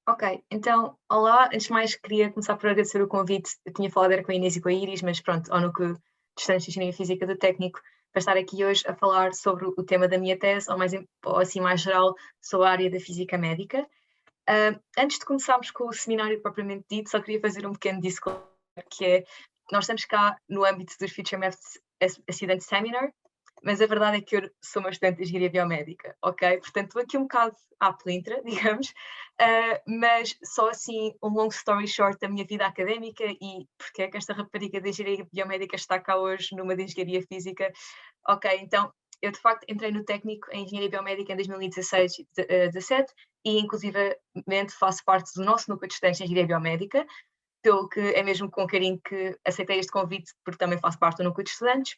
Ok, então, olá, antes de mais queria começar por agradecer o convite. Eu tinha falado era com a Inês e com a Iris, mas pronto, ao núcleo de Estudantes de Engenharia Física do Técnico, para estar aqui hoje a falar sobre o tema da minha tese, ou assim mais geral, sobre a área da Física Médica. Antes de começarmos com o seminário propriamente dito, só queria fazer um pequeno disclaimer, que é, nós estamos cá no âmbito do Future Math Student Seminar, mas a verdade é que eu sou uma estudante de Engenharia Biomédica, ok? Portanto, estou aqui um bocado à pelintra, digamos, mas só assim, um long story short da minha vida académica e porque é que esta rapariga de Engenharia Biomédica está cá hoje numa de Engenharia Física. Ok, então, eu de facto entrei no técnico em Engenharia Biomédica em 2016 e 2017 e inclusivamente faço parte do nosso núcleo de estudantes de Engenharia Biomédica, pelo que é mesmo com carinho que aceitei este convite, porque também faço parte do núcleo de estudantes.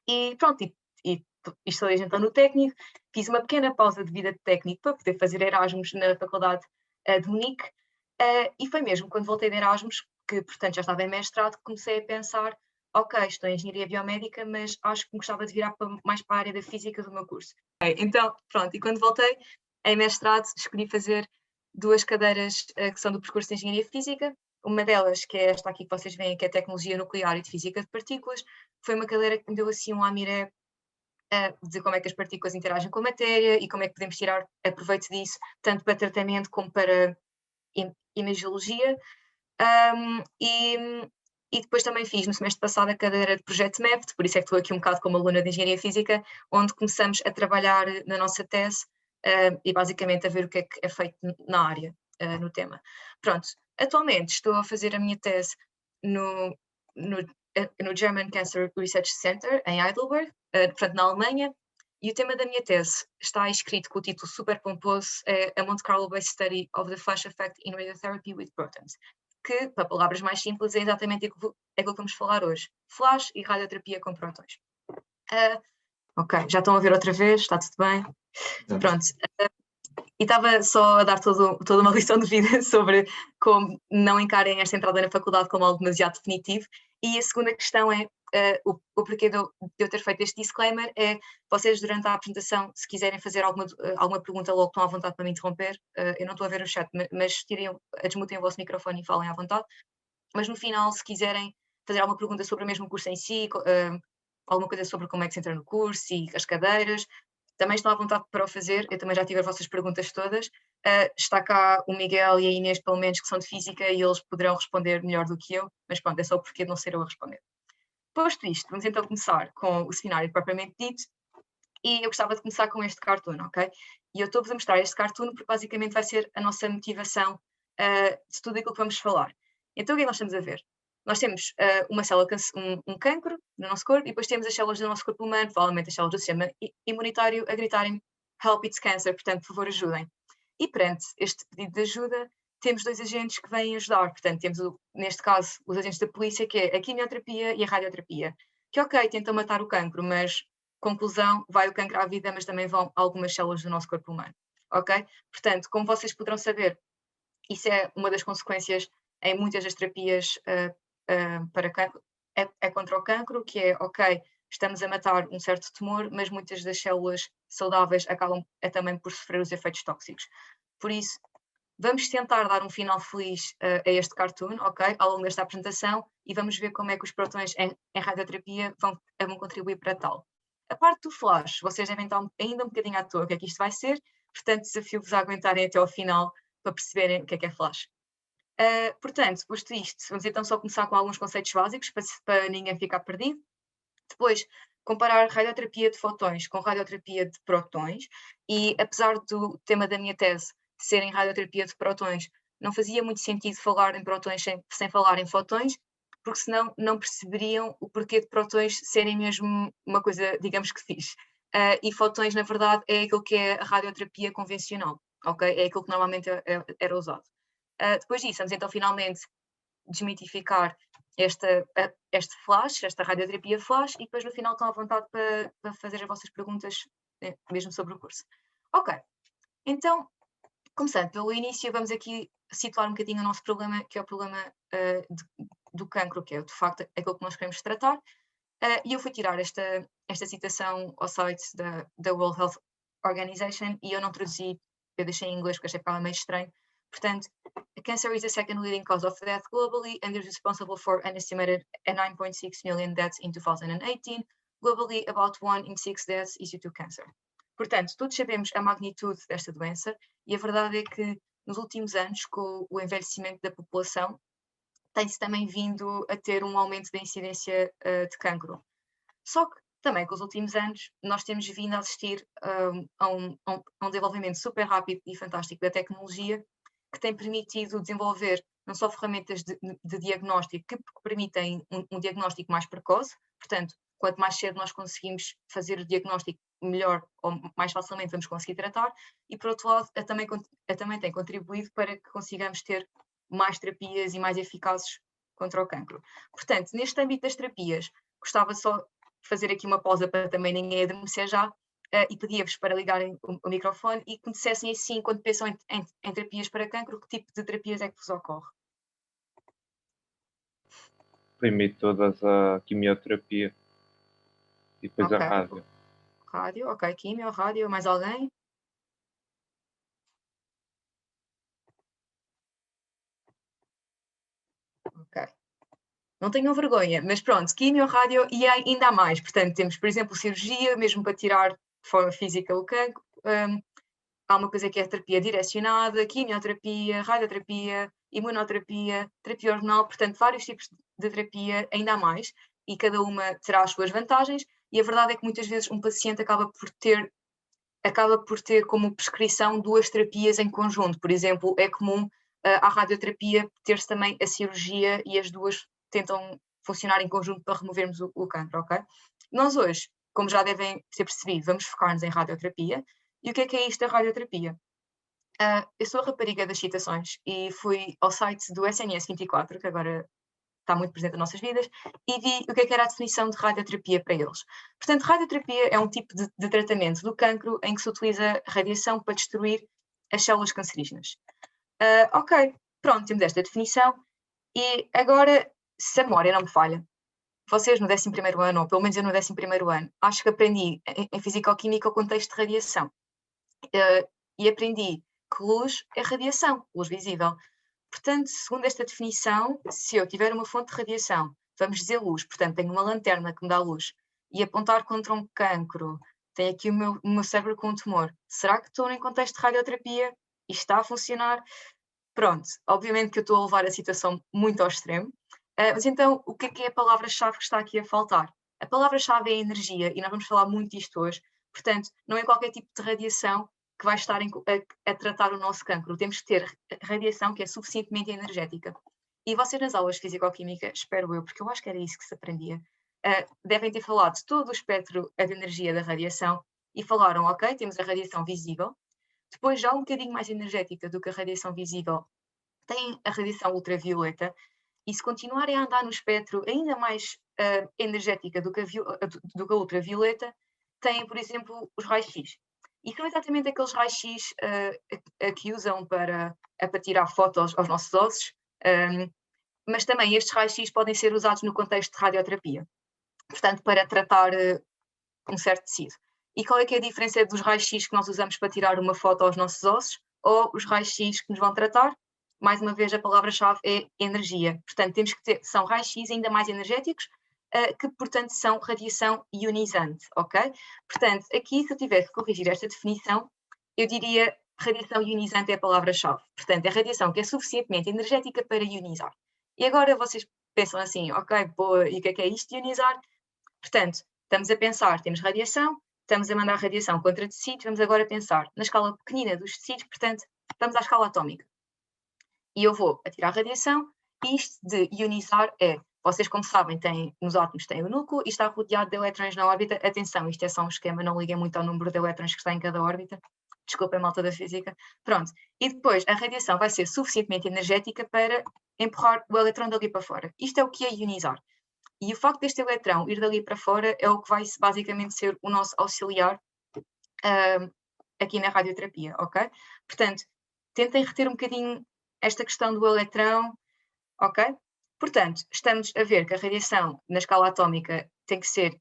E pronto, e instalei então no técnico, fiz uma pequena pausa de vida de técnico para poder fazer Erasmus na Faculdade de Munique, e foi mesmo quando voltei de Erasmus, que portanto já estava em mestrado, que comecei a pensar, ok, estou em Engenharia Biomédica, mas acho que gostava de virar mais para a área da Física do meu curso. Okay, então, pronto, e quando voltei em mestrado, escolhi fazer duas cadeiras que são do percurso de Engenharia Física, uma delas, que é esta aqui que vocês veem, que é Tecnologia Nuclear e de Física de Partículas, foi uma cadeira que me deu assim um amiré a dizer como é que as partículas interagem com a matéria e como é que podemos tirar proveito disso, tanto para tratamento como para imagiologia. E depois também fiz no semestre passado a cadeira de Projeto MEPT, por isso é que estou aqui um bocado como aluna de Engenharia Física, onde começamos a trabalhar na nossa tese e basicamente a ver o que é feito na área, no tema. Pronto, atualmente estou a fazer a minha tese no German Cancer Research Center, em Heidelberg, portanto na Alemanha, e o tema da minha tese está escrito com o título super pomposo, é a Monte Carlo-based Study of the Flash Effect in Radiotherapy with Protons, que, para palavras mais simples, é exatamente aquilo que vamos falar hoje. Flash e radioterapia com prótons. Ok, já estão a ver outra vez? Está tudo bem? Pronto. E estava só a dar toda uma lição de vida sobre como não encarem esta entrada na faculdade como algo demasiado definitivo. E a segunda questão é, o porquê de eu ter feito este disclaimer é, vocês durante a apresentação, se quiserem fazer alguma pergunta logo, estão à vontade para me interromper. Eu não estou a ver o chat, mas desmutem o vosso microfone e falem à vontade. Mas no final, se quiserem fazer alguma pergunta sobre o mesmo curso em si, alguma coisa sobre como é que se entra no curso e as cadeiras, também estão à vontade para o fazer. Eu também já tive as vossas perguntas todas. Está cá o Miguel e a Inês, pelo menos, que são de Física, e eles poderão responder melhor do que eu, mas pronto, é só o porquê de não ser eu a responder. Posto isto, vamos então começar com o seminário propriamente dito, e eu gostava de começar com este cartoon, ok? E eu estou-vos a mostrar este cartoon porque basicamente vai ser a nossa motivação de tudo aquilo que vamos falar. Então o que é que nós estamos a ver? Nós temos uma célula, um cancro no nosso corpo, e depois temos as células do nosso corpo humano, provavelmente as células do sistema imunitário, a gritarem help, it's cancer, portanto, por favor, ajudem. E perante este pedido de ajuda, temos dois agentes que vêm ajudar. Portanto, temos, neste caso, os agentes da polícia, que é a quimioterapia e a radioterapia. Que, ok, tentam matar o cancro, mas, conclusão, vai o cancro à vida, mas também vão algumas células do nosso corpo humano. Ok? Portanto, como vocês poderão saber, isso é uma das consequências em muitas das terapias para cancro, é contra o cancro, que é, ok, estamos a matar um certo tumor, mas muitas das células saudáveis acabam também por sofrer os efeitos tóxicos. Por isso, vamos tentar dar um final feliz a este cartoon, ok, ao longo desta apresentação, e vamos ver como é que os prótons em radioterapia vão contribuir para tal. A parte do flash, vocês devem estar ainda um bocadinho à toa o que é que isto vai ser, portanto desafio-vos a aguentarem até ao final para perceberem o que é flash. Portanto, posto isto, vamos então só começar com alguns conceitos básicos para ninguém ficar perdido. Depois, comparar radioterapia de fotões com radioterapia de prótons, e apesar do tema da minha tese ser em radioterapia de prótons, não fazia muito sentido falar em prótons sem falar em fotões, porque senão não perceberiam o porquê de prótons serem mesmo uma coisa, digamos que fixe. E fotões, na verdade, é aquilo que é a radioterapia convencional, ok? É aquilo que normalmente era usado. Depois disso, vamos então finalmente desmitificar este flash, esta radioterapia flash, e depois no final estão à vontade para fazer as vossas perguntas, mesmo sobre o curso. Ok, então, começando pelo início, vamos aqui situar um bocadinho o nosso problema, que é o problema do cancro, que é de facto aquilo que nós queremos tratar, e eu fui tirar esta citação ao site da World Health Organization, e eu não traduzi, eu deixei em inglês porque achei que estava meio estranho, Portanto, cancer is the second leading cause of death globally and is responsible for an estimated 9.6 million deaths in 2018. Globally, about 1 in 6 deaths is due to cancer. Portanto, todos sabemos a magnitude desta doença e a verdade é que nos últimos anos, com o envelhecimento da população, tem-se também vindo a ter um aumento da incidência de cancro. Só que também com os últimos anos nós temos vindo a assistir a um desenvolvimento super rápido e fantástico da tecnologia que tem permitido desenvolver não só ferramentas de diagnóstico que permitem um diagnóstico mais precoce, portanto, quanto mais cedo nós conseguimos fazer o diagnóstico, melhor ou mais facilmente vamos conseguir tratar, e por outro lado, também tem contribuído para que consigamos ter mais terapias e mais eficazes contra o cancro. Portanto, neste âmbito das terapias, gostava só de fazer aqui uma pausa para também ninguém adormecer já, e pedia-vos para ligarem o microfone e que me dissessem assim, quando pensam em terapias para cancro, que tipo de terapias é que vos ocorre? Limite todas a quimioterapia e depois a rádio. Rádio, ok, quimio, rádio, mais alguém? Ok. Não tenham vergonha, mas pronto, quimio, rádio e ainda há mais. Portanto, temos, por exemplo, cirurgia, mesmo para tirar de forma física o cancro. Há uma coisa que é a terapia direcionada, quimioterapia, radioterapia, imunoterapia, terapia hormonal, portanto, vários tipos de terapia, ainda há mais, e cada uma terá as suas vantagens, e a verdade é que muitas vezes um paciente acaba por ter como prescrição 2 terapias em conjunto. Por exemplo, é comum a radioterapia ter-se também a cirurgia e as duas tentam funcionar em conjunto para removermos o cancro, ok? Nós hoje, como já devem ter percebido, vamos focar-nos em radioterapia. E o que é isto da radioterapia? Eu sou a rapariga das citações e fui ao site do SNS 24, que agora está muito presente nas nossas vidas, e vi o que era a definição de radioterapia para eles. Portanto, radioterapia é um tipo de tratamento do cancro em que se utiliza radiação para destruir as células cancerígenas. Ok, pronto, temos esta definição, e agora, se a memória não me falha, vocês no 11º ano, ou pelo menos eu no 11º ano, acho que aprendi em Fisicoquímica o contexto de radiação. E aprendi que luz é radiação, luz visível. Portanto, segundo esta definição, se eu tiver uma fonte de radiação, vamos dizer luz, portanto, tenho uma lanterna que me dá luz, e apontar contra um cancro, tenho aqui o meu cérebro com um tumor, será que estou em contexto de radioterapia e está a funcionar? Pronto, obviamente que eu estou a levar a situação muito ao extremo, mas então, o que é a palavra-chave que está aqui a faltar? A palavra-chave é energia, e nós vamos falar muito disto hoje, portanto, não é qualquer tipo de radiação que vai estar a tratar o nosso cancro. Temos que ter radiação que é suficientemente energética. E vocês nas aulas de Fisicoquímica, espero eu, porque eu acho que era isso que se aprendia, devem ter falado de todo o espectro de energia da radiação e falaram, ok, temos a radiação visível, depois já um bocadinho mais energética do que a radiação visível, tem a radiação ultravioleta, e se continuarem a andar no espectro ainda mais energética do que a ultravioleta, têm, por exemplo, os raios-x. E são exatamente aqueles raios-x que usam para tirar fotos aos nossos ossos, mas também estes raios-x podem ser usados no contexto de radioterapia, portanto, para tratar um certo tecido. E qual é que é a diferença dos raios-x que nós usamos para tirar uma foto aos nossos ossos ou os raios-x que nos vão tratar? Mais uma vez, a palavra-chave é energia. Portanto, temos que ter, são raios-x ainda mais energéticos, que, portanto, são radiação ionizante, ok? Portanto, aqui, se eu tivesse que corrigir esta definição, eu diria radiação ionizante é a palavra-chave. Portanto, é radiação que é suficientemente energética para ionizar. E agora vocês pensam assim, ok, boa, e o que é isto, ionizar? Portanto, estamos a pensar, temos radiação, estamos a mandar radiação contra tecidos, vamos agora pensar na escala pequenina dos tecidos, portanto, vamos à escala atómica. E eu vou atirar radiação, e isto de ionizar é, vocês como sabem, nos átomos têm o núcleo e está rodeado de elétrons na órbita. Atenção, isto é só um esquema, não liguem muito ao número de elétrons que está em cada órbita. Desculpem, malta da física. Pronto. E depois a radiação vai ser suficientemente energética para empurrar o elétron dali para fora. Isto é o que é ionizar. E o facto deste elétron ir dali para fora é o que vai basicamente ser o nosso auxiliar aqui na radioterapia, ok? Portanto, tentem reter um bocadinho esta questão do eletrão, ok? Portanto, estamos a ver que a radiação na escala atómica tem que ser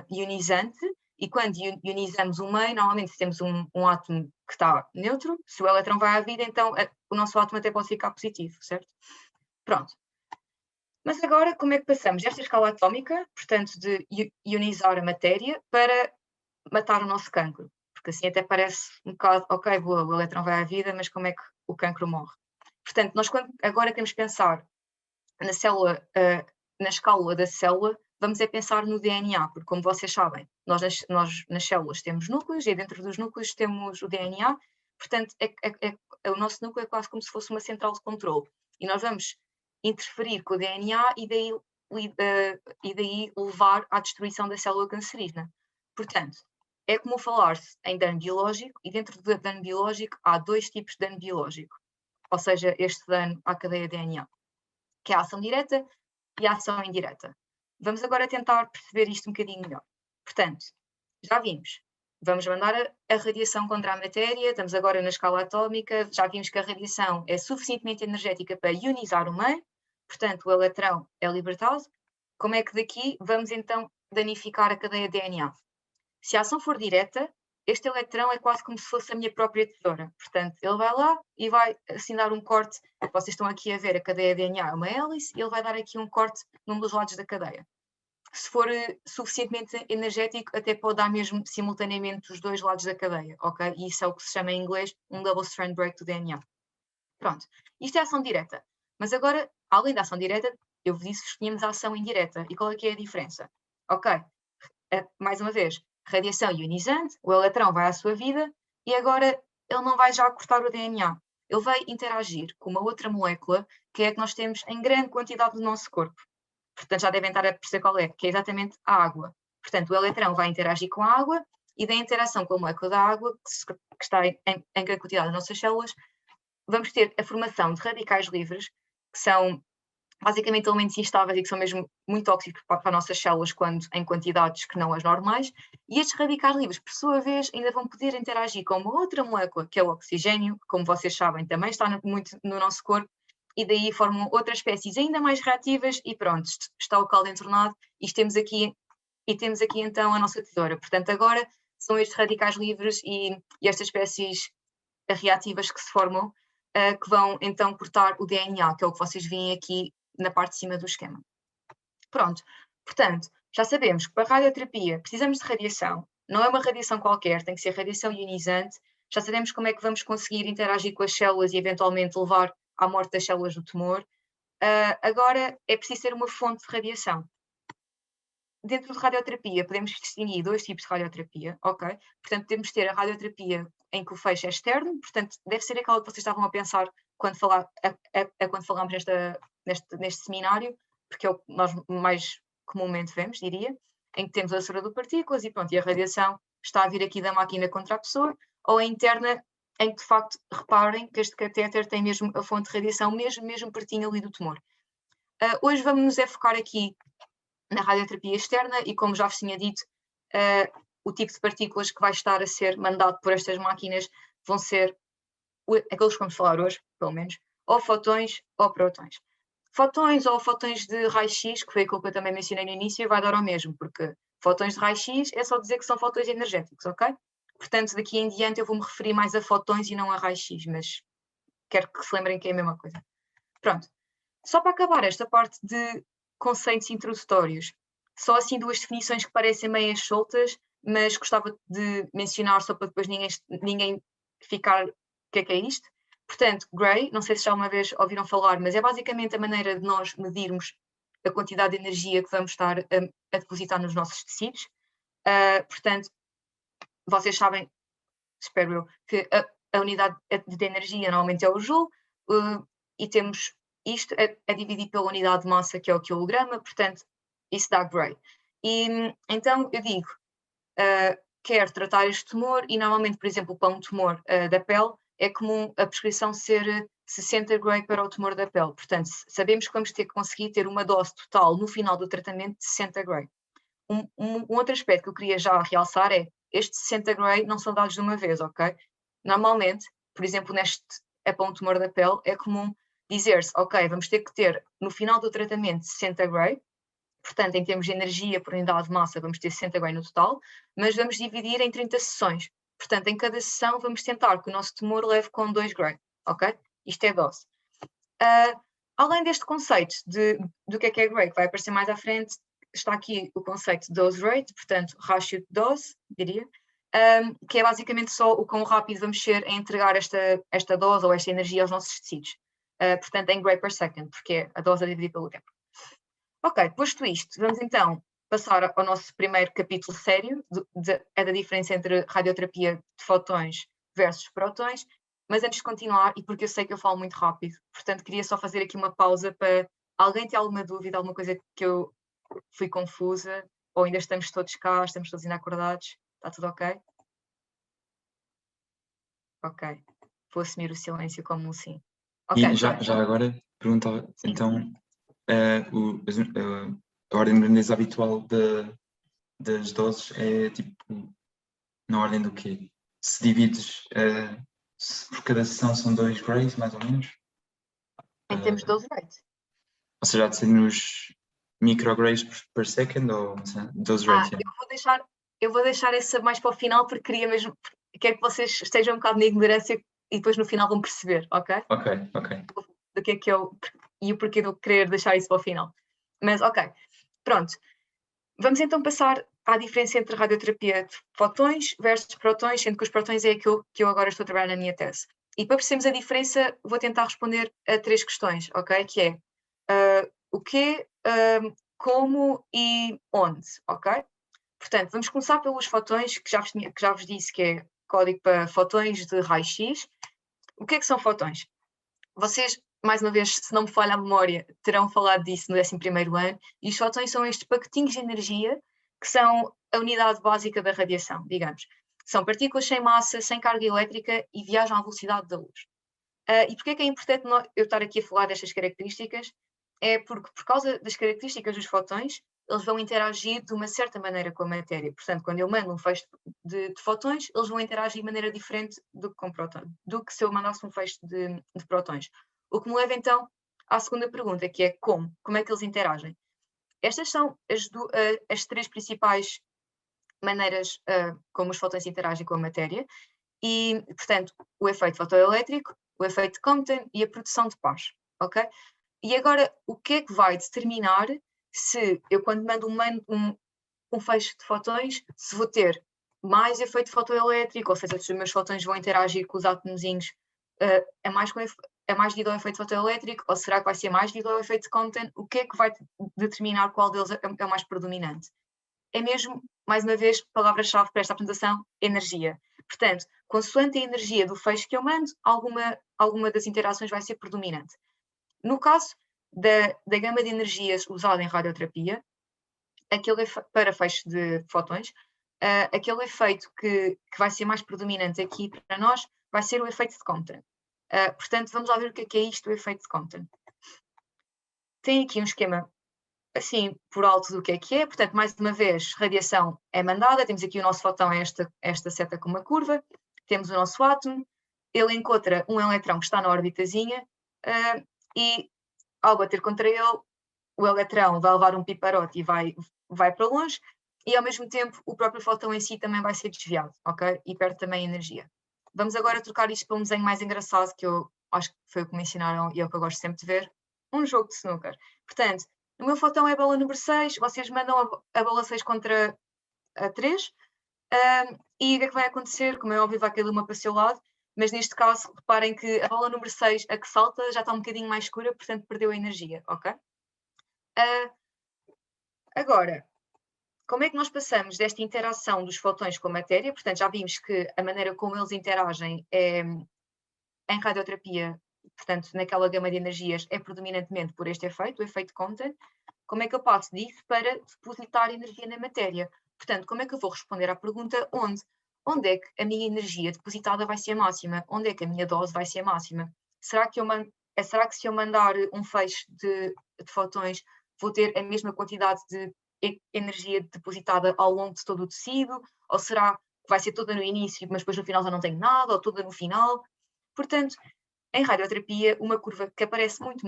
ionizante E quando ionizamos o meio, normalmente temos um átomo que está neutro, se o elétron vai à vida, então o nosso átomo até pode ficar positivo, certo? Pronto. Mas agora, como é que passamos desta escala atómica, portanto, de ionizar a matéria, para matar o nosso cancro? Porque assim até parece um bocado, ok, boa, o elétron vai à vida, mas como é que o cancro morre? Portanto, nós agora queremos pensar na célula, na escala da célula, vamos pensar no DNA, porque como vocês sabem, nós nas células temos núcleos e dentro dos núcleos temos o DNA, portanto, o nosso núcleo é quase como se fosse uma central de controle. E nós vamos interferir com o DNA e daí levar à destruição da célula cancerígena. Portanto, é como falar-se em dano biológico, e dentro do dano biológico há 2 tipos de dano biológico, ou seja, este dano à cadeia DNA, que é a ação direta e a ação indireta. Vamos agora tentar perceber isto um bocadinho melhor. Portanto, já vimos, vamos mandar a radiação contra a matéria, estamos agora na escala atómica, já vimos que a radiação é suficientemente energética para ionizar o meio, portanto o eletrão é libertado. Como é que daqui vamos então danificar a cadeia DNA? Se a ação for direta, este eletrão é quase como se fosse a minha própria tesoura. Portanto, ele vai lá e vai assinar um corte. Vocês estão aqui a ver a cadeia DNA é uma hélice, e ele vai dar aqui um corte num dos lados da cadeia. Se for suficientemente energético, até pode dar mesmo simultaneamente os 2 lados da cadeia, ok? E isso é o que se chama em inglês um double strand break do DNA. Pronto, isto é ação direta. Mas agora, além da ação direta, eu vos disse que tínhamos a ação indireta. E qual é que é a diferença? Ok, mais uma vez, radiação ionizante, o eletrão vai à sua vida e agora ele não vai já cortar o DNA. Ele vai interagir com uma outra molécula que é a que nós temos em grande quantidade no nosso corpo. Portanto, já devem estar a perceber qual é, que é exatamente a água. Portanto, o eletrão vai interagir com a água e da interação com a molécula da água, que está em grande quantidade nas nossas células, vamos ter a formação de radicais livres, que são basicamente elementos instáveis e que são mesmo muito tóxicos para as nossas células quando em quantidades que não as normais, e estes radicais livres, por sua vez, ainda vão poder interagir com uma outra molécula, que é o oxigênio, que, como vocês sabem, também está muito no nosso corpo, e daí formam outras espécies ainda mais reativas, e pronto, está o caldo entornado, e temos aqui então a nossa tesoura. Portanto, agora são estes radicais livres e estas espécies reativas que se formam, que vão então cortar o DNA, que é o que vocês veem aqui na parte de cima do esquema. Pronto, portanto, já sabemos que para a radioterapia precisamos de radiação, não é uma radiação qualquer, tem que ser radiação ionizante, já sabemos como é que vamos conseguir interagir com as células e eventualmente levar à morte das células do tumor. Agora é preciso ter uma fonte de radiação. Dentro de radioterapia podemos distinguir 2 tipos de radioterapia, ok? Portanto, podemos ter a radioterapia em que o feixe é externo, portanto, deve ser aquela que vocês estavam a pensar quando falámos neste seminário, porque é o que nós mais comumente vemos, diria, em que temos a acelerador de partículas e pronto, e a radiação está a vir aqui da máquina contra a pessoa, ou a interna, em que de facto, reparem que este catéter tem mesmo a fonte de radiação, mesmo pertinho ali do tumor. Hoje vamos nos focar aqui na radioterapia externa e, como já vos tinha dito, o tipo de partículas que vai estar a ser mandado por estas máquinas vão ser aqueles que vamos falar hoje, pelo menos, ou fotões ou prótons. Fotões ou fotões de raio-x, que foi aquilo que eu também mencionei no início, vai dar ao mesmo, porque fotões de raio-x é só dizer que são fotões energéticos, ok? Portanto, daqui em diante eu vou-me referir mais a fotões e não a raio-x, mas quero que se lembrem que é a mesma coisa. Pronto. Só para acabar esta parte de conceitos introdutórios, só assim 2 definições que parecem meias soltas, mas gostava de mencionar só para depois ninguém ficar, o que é isto? Portanto, Gray, não sei se já uma vez ouviram falar, mas é basicamente a maneira de nós medirmos a quantidade de energia que vamos estar a depositar nos nossos tecidos. Portanto, vocês sabem, espero eu, que a unidade de energia normalmente é o joule, e temos isto é dividido pela unidade de massa, que é o quilograma, portanto, isso dá Gray. E então eu digo, quero tratar este tumor, e normalmente, por exemplo, para um tumor da pele, é comum a prescrição ser 60 Gray para o tumor da pele. Portanto, sabemos que vamos ter que conseguir ter uma dose total no final do tratamento de 60 Gray. Um outro aspecto que eu queria já realçar é, estes 60 Gray não são dados de uma vez, ok? Normalmente, por exemplo, para um tumor da pele, é comum dizer-se, ok, vamos ter que ter no final do tratamento 60 Gray, portanto, em termos de energia por unidade de massa, vamos ter 60 Gray no total, mas vamos dividir em 30 sessões. Portanto, em cada sessão vamos tentar que o nosso tumor leve com 2 Gray, ok? Isto é dose. Além deste conceito do que é Gray, que vai aparecer mais à frente, está aqui o conceito de dose rate, portanto, ratio de dose, diria, que é basicamente só o quão rápido vamos ser em entregar esta dose ou esta energia aos nossos tecidos. Portanto, em Gray per second, porque é a dose a dividir pelo tempo. Ok, posto isto, vamos então passar ao nosso primeiro capítulo sério, da diferença entre radioterapia de fotões versus protões, mas antes de continuar, e porque eu sei que eu falo muito rápido, portanto queria só fazer aqui uma pausa para alguém ter alguma dúvida, alguma coisa que eu fui confusa, ou ainda estamos todos cá, estamos todos ainda acordados, está tudo ok? Ok, vou assumir o silêncio como um sim. Okay, e já agora perguntava, sim. Então, a ordem de grandeza habitual das doses é tipo na ordem do quê? Se divides por cada sessão são 2 grays, mais ou menos? Em termos de dose rate? Ou seja, há de ser nos micrograys per second ou dose rate? Eu vou deixar essa mais para o final porque quero que vocês estejam um bocado na ignorância e depois no final vão perceber, ok? Ok. Do que é que eu... e o porquê de eu querer deixar isso para o final. Mas, ok, pronto. Vamos então passar à diferença entre radioterapia de fotões versus protões, sendo que os protões é aquilo que eu agora estou a trabalhar na minha tese. E para percebermos a diferença, vou tentar responder a 3 questões, ok? Que é o quê, como e onde, ok? Portanto, vamos começar pelos fotões, que já vos disse que é código para fotões de raio-x. O que é que são fotões? Vocês, mais uma vez, se não me falha a memória, terão falado disso no 11º ano, e os fotões são estes pacotinhos de energia que são a unidade básica da radiação, digamos. São partículas sem massa, sem carga elétrica e viajam à velocidade da luz. E porquê é que é importante eu estar aqui a falar destas características? É porque, por causa das características dos fotões, eles vão interagir de uma certa maneira com a matéria. Portanto, quando eu mando um feixe de fotões, eles vão interagir de maneira diferente do que se eu mandasse um feixe de protões. O que me leva, então, à segunda pergunta, que é como? Como é que eles interagem? Estas são as 3 principais maneiras como os fotões interagem com a matéria e, portanto, o efeito fotoelétrico, o efeito de Compton e a produção de paz, ok? E agora, o que é que vai determinar se eu, quando mando um feixe de fotões, se vou ter mais efeito fotoelétrico, ou seja, se os meus fotões vão interagir com os átomozinhos, é mais devido ao efeito fotoelétrico, ou será que vai ser mais devido ao efeito de Compton? O que é que vai determinar qual deles é o mais predominante? É mesmo, mais uma vez, palavra-chave para esta apresentação, energia. Portanto, consoante a energia do feixe que eu mando, alguma das interações vai ser predominante. No caso da gama de energias usada em radioterapia, para feixe de fotões, aquele efeito que vai ser mais predominante aqui para nós vai ser o efeito de Compton. Portanto, vamos lá ver o que é isto, o efeito de Compton. Tem aqui um esquema assim, por alto do que é. Portanto, mais uma vez, radiação é mandada, temos aqui o nosso fotão, esta seta com uma curva, temos o nosso átomo, ele encontra um eletrão que está na orbitazinha e, ao bater contra ele, o eletrão vai levar um piparote e vai para longe, e ao mesmo tempo o próprio fotão em si também vai ser desviado, ok? E perde também energia. Vamos agora trocar isto para um desenho mais engraçado, que eu acho que foi o que me ensinaram e é o que eu gosto sempre de ver, um jogo de snooker. Portanto, o meu fotão é a bola número 6, vocês mandam a bola 6 contra a 3, e o que é que vai acontecer? Como é óbvio, vai cair uma para o seu lado, mas neste caso, reparem que a bola número 6, a que salta, já está um bocadinho mais escura, portanto perdeu a energia, ok? Agora, como é que nós passamos desta interação dos fotões com a matéria? Portanto, já vimos que a maneira como eles interagem em radioterapia, portanto, naquela gama de energias, é predominantemente por este efeito, o efeito Compton. Como é que eu passo disso para depositar energia na matéria? Portanto, como é que eu vou responder à pergunta onde? Onde é que a minha energia depositada vai ser máxima? Onde é que a minha dose vai ser máxima? Será que se eu mandar um feixe de fotões, vou ter a mesma quantidade de energia depositada ao longo de todo o tecido? Ou será que vai ser toda no início, mas depois no final já não tenho nada? Ou toda no final? Portanto, em radioterapia, uma curva que aparece muito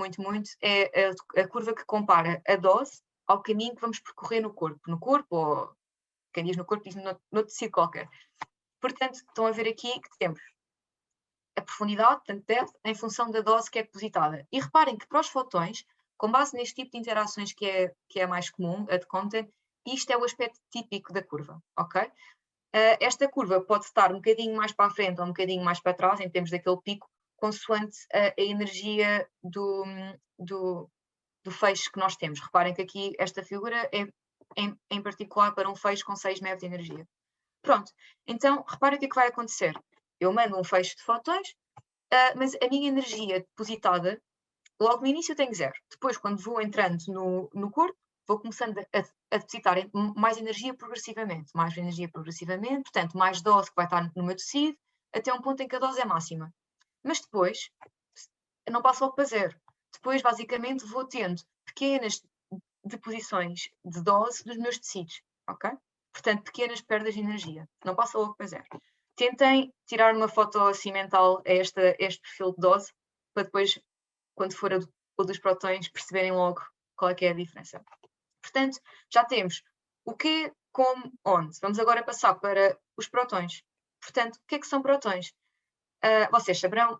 é a curva que compara a dose, ao caminho que vamos percorrer no corpo, ou quem diz no corpo diz no tecido qualquer. Portanto, estão a ver aqui que temos a profundidade, portanto, depth, em função da dose que é depositada. E reparem que para os fotões, com base neste tipo de interações que é mais comum, a de Compton, isto é o aspecto típico da curva, ok? Esta curva pode estar um bocadinho mais para a frente ou um bocadinho mais para trás, em termos daquele pico, consoante a energia do feixe que nós temos. Reparem que aqui esta figura é em particular para um feixe com 6 MeV de energia. Pronto, então reparem o que é que vai acontecer. Eu mando um feixe de fotões, mas a minha energia depositada, logo no início eu tenho 0. Depois, quando vou entrando no corpo, vou começando a depositar mais energia progressivamente, portanto, mais dose que vai estar no meu tecido, até um ponto em que a dose é máxima. Mas depois, não passo logo para 0. Depois, basicamente, vou tendo pequenas deposições de dose dos meus tecidos, ok? Portanto, pequenas perdas de energia. Não passa logo para 0. Tentem tirar uma foto assim mental a este perfil de dose, para depois, quando for o dos protões, perceberem logo qual é que é a diferença. Portanto, já temos o que, como, onde. Vamos agora passar para os protões. Portanto, o que é que são protões? Vocês saberão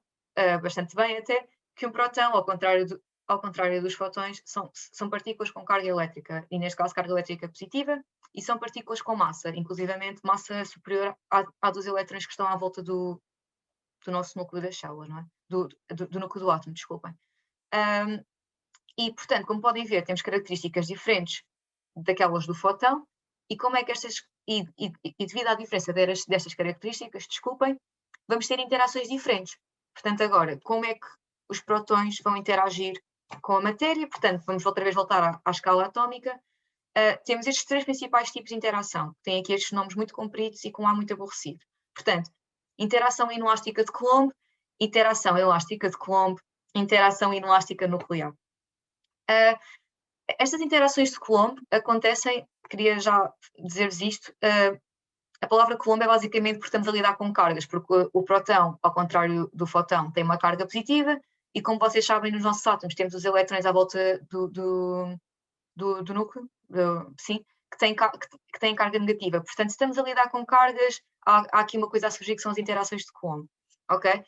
bastante bem até que um próton, ao contrário dos fotões, são partículas com carga elétrica, e neste caso carga elétrica positiva, e são partículas com massa, inclusivamente massa superior à dos elétrons que estão à volta do nosso núcleo da célula, não é? Do núcleo do átomo, desculpem. E, portanto, como podem ver, temos características diferentes daquelas do fotão, e como é que e devido à diferença destas características, desculpem, vamos ter interações diferentes. Portanto, agora, como é que os prótons vão interagir com a matéria? Portanto, vamos outra vez voltar à escala atómica. Temos estes 3 principais tipos de interação, que têm aqui estes nomes muito compridos e com ar muito aborrecido. Portanto, interação inelástica de Coulomb, interação elástica de Coulomb, interação inelástica nuclear. Estas interações de Coulomb acontecem, queria já dizer-vos isto, a palavra Coulomb é basicamente porque estamos a lidar com cargas, porque o próton, ao contrário do fotão, tem uma carga positiva, e como vocês sabem, nos nossos átomos temos os elétrons à volta do núcleo, sim, que têm carga negativa. Portanto, se estamos a lidar com cargas, há aqui uma coisa a surgir que são as interações de Coulomb, ok?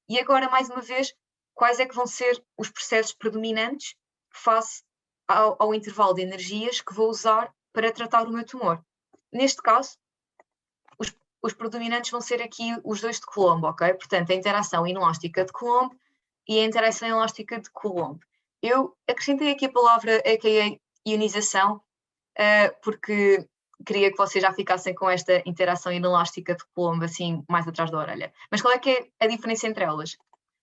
E agora, mais uma vez, quais é que vão ser os processos predominantes face ao intervalo de energias que vou usar para tratar o meu tumor? Neste caso, os predominantes vão ser aqui os 2 de Coulomb, ok? Portanto, a interação inelástica de Coulomb e a interação elástica de Coulomb. Eu acrescentei aqui a palavra aka ionização, porque queria que vocês já ficassem com esta interação inelástica de Coulomb assim mais atrás da orelha. Mas qual é que é a diferença entre elas?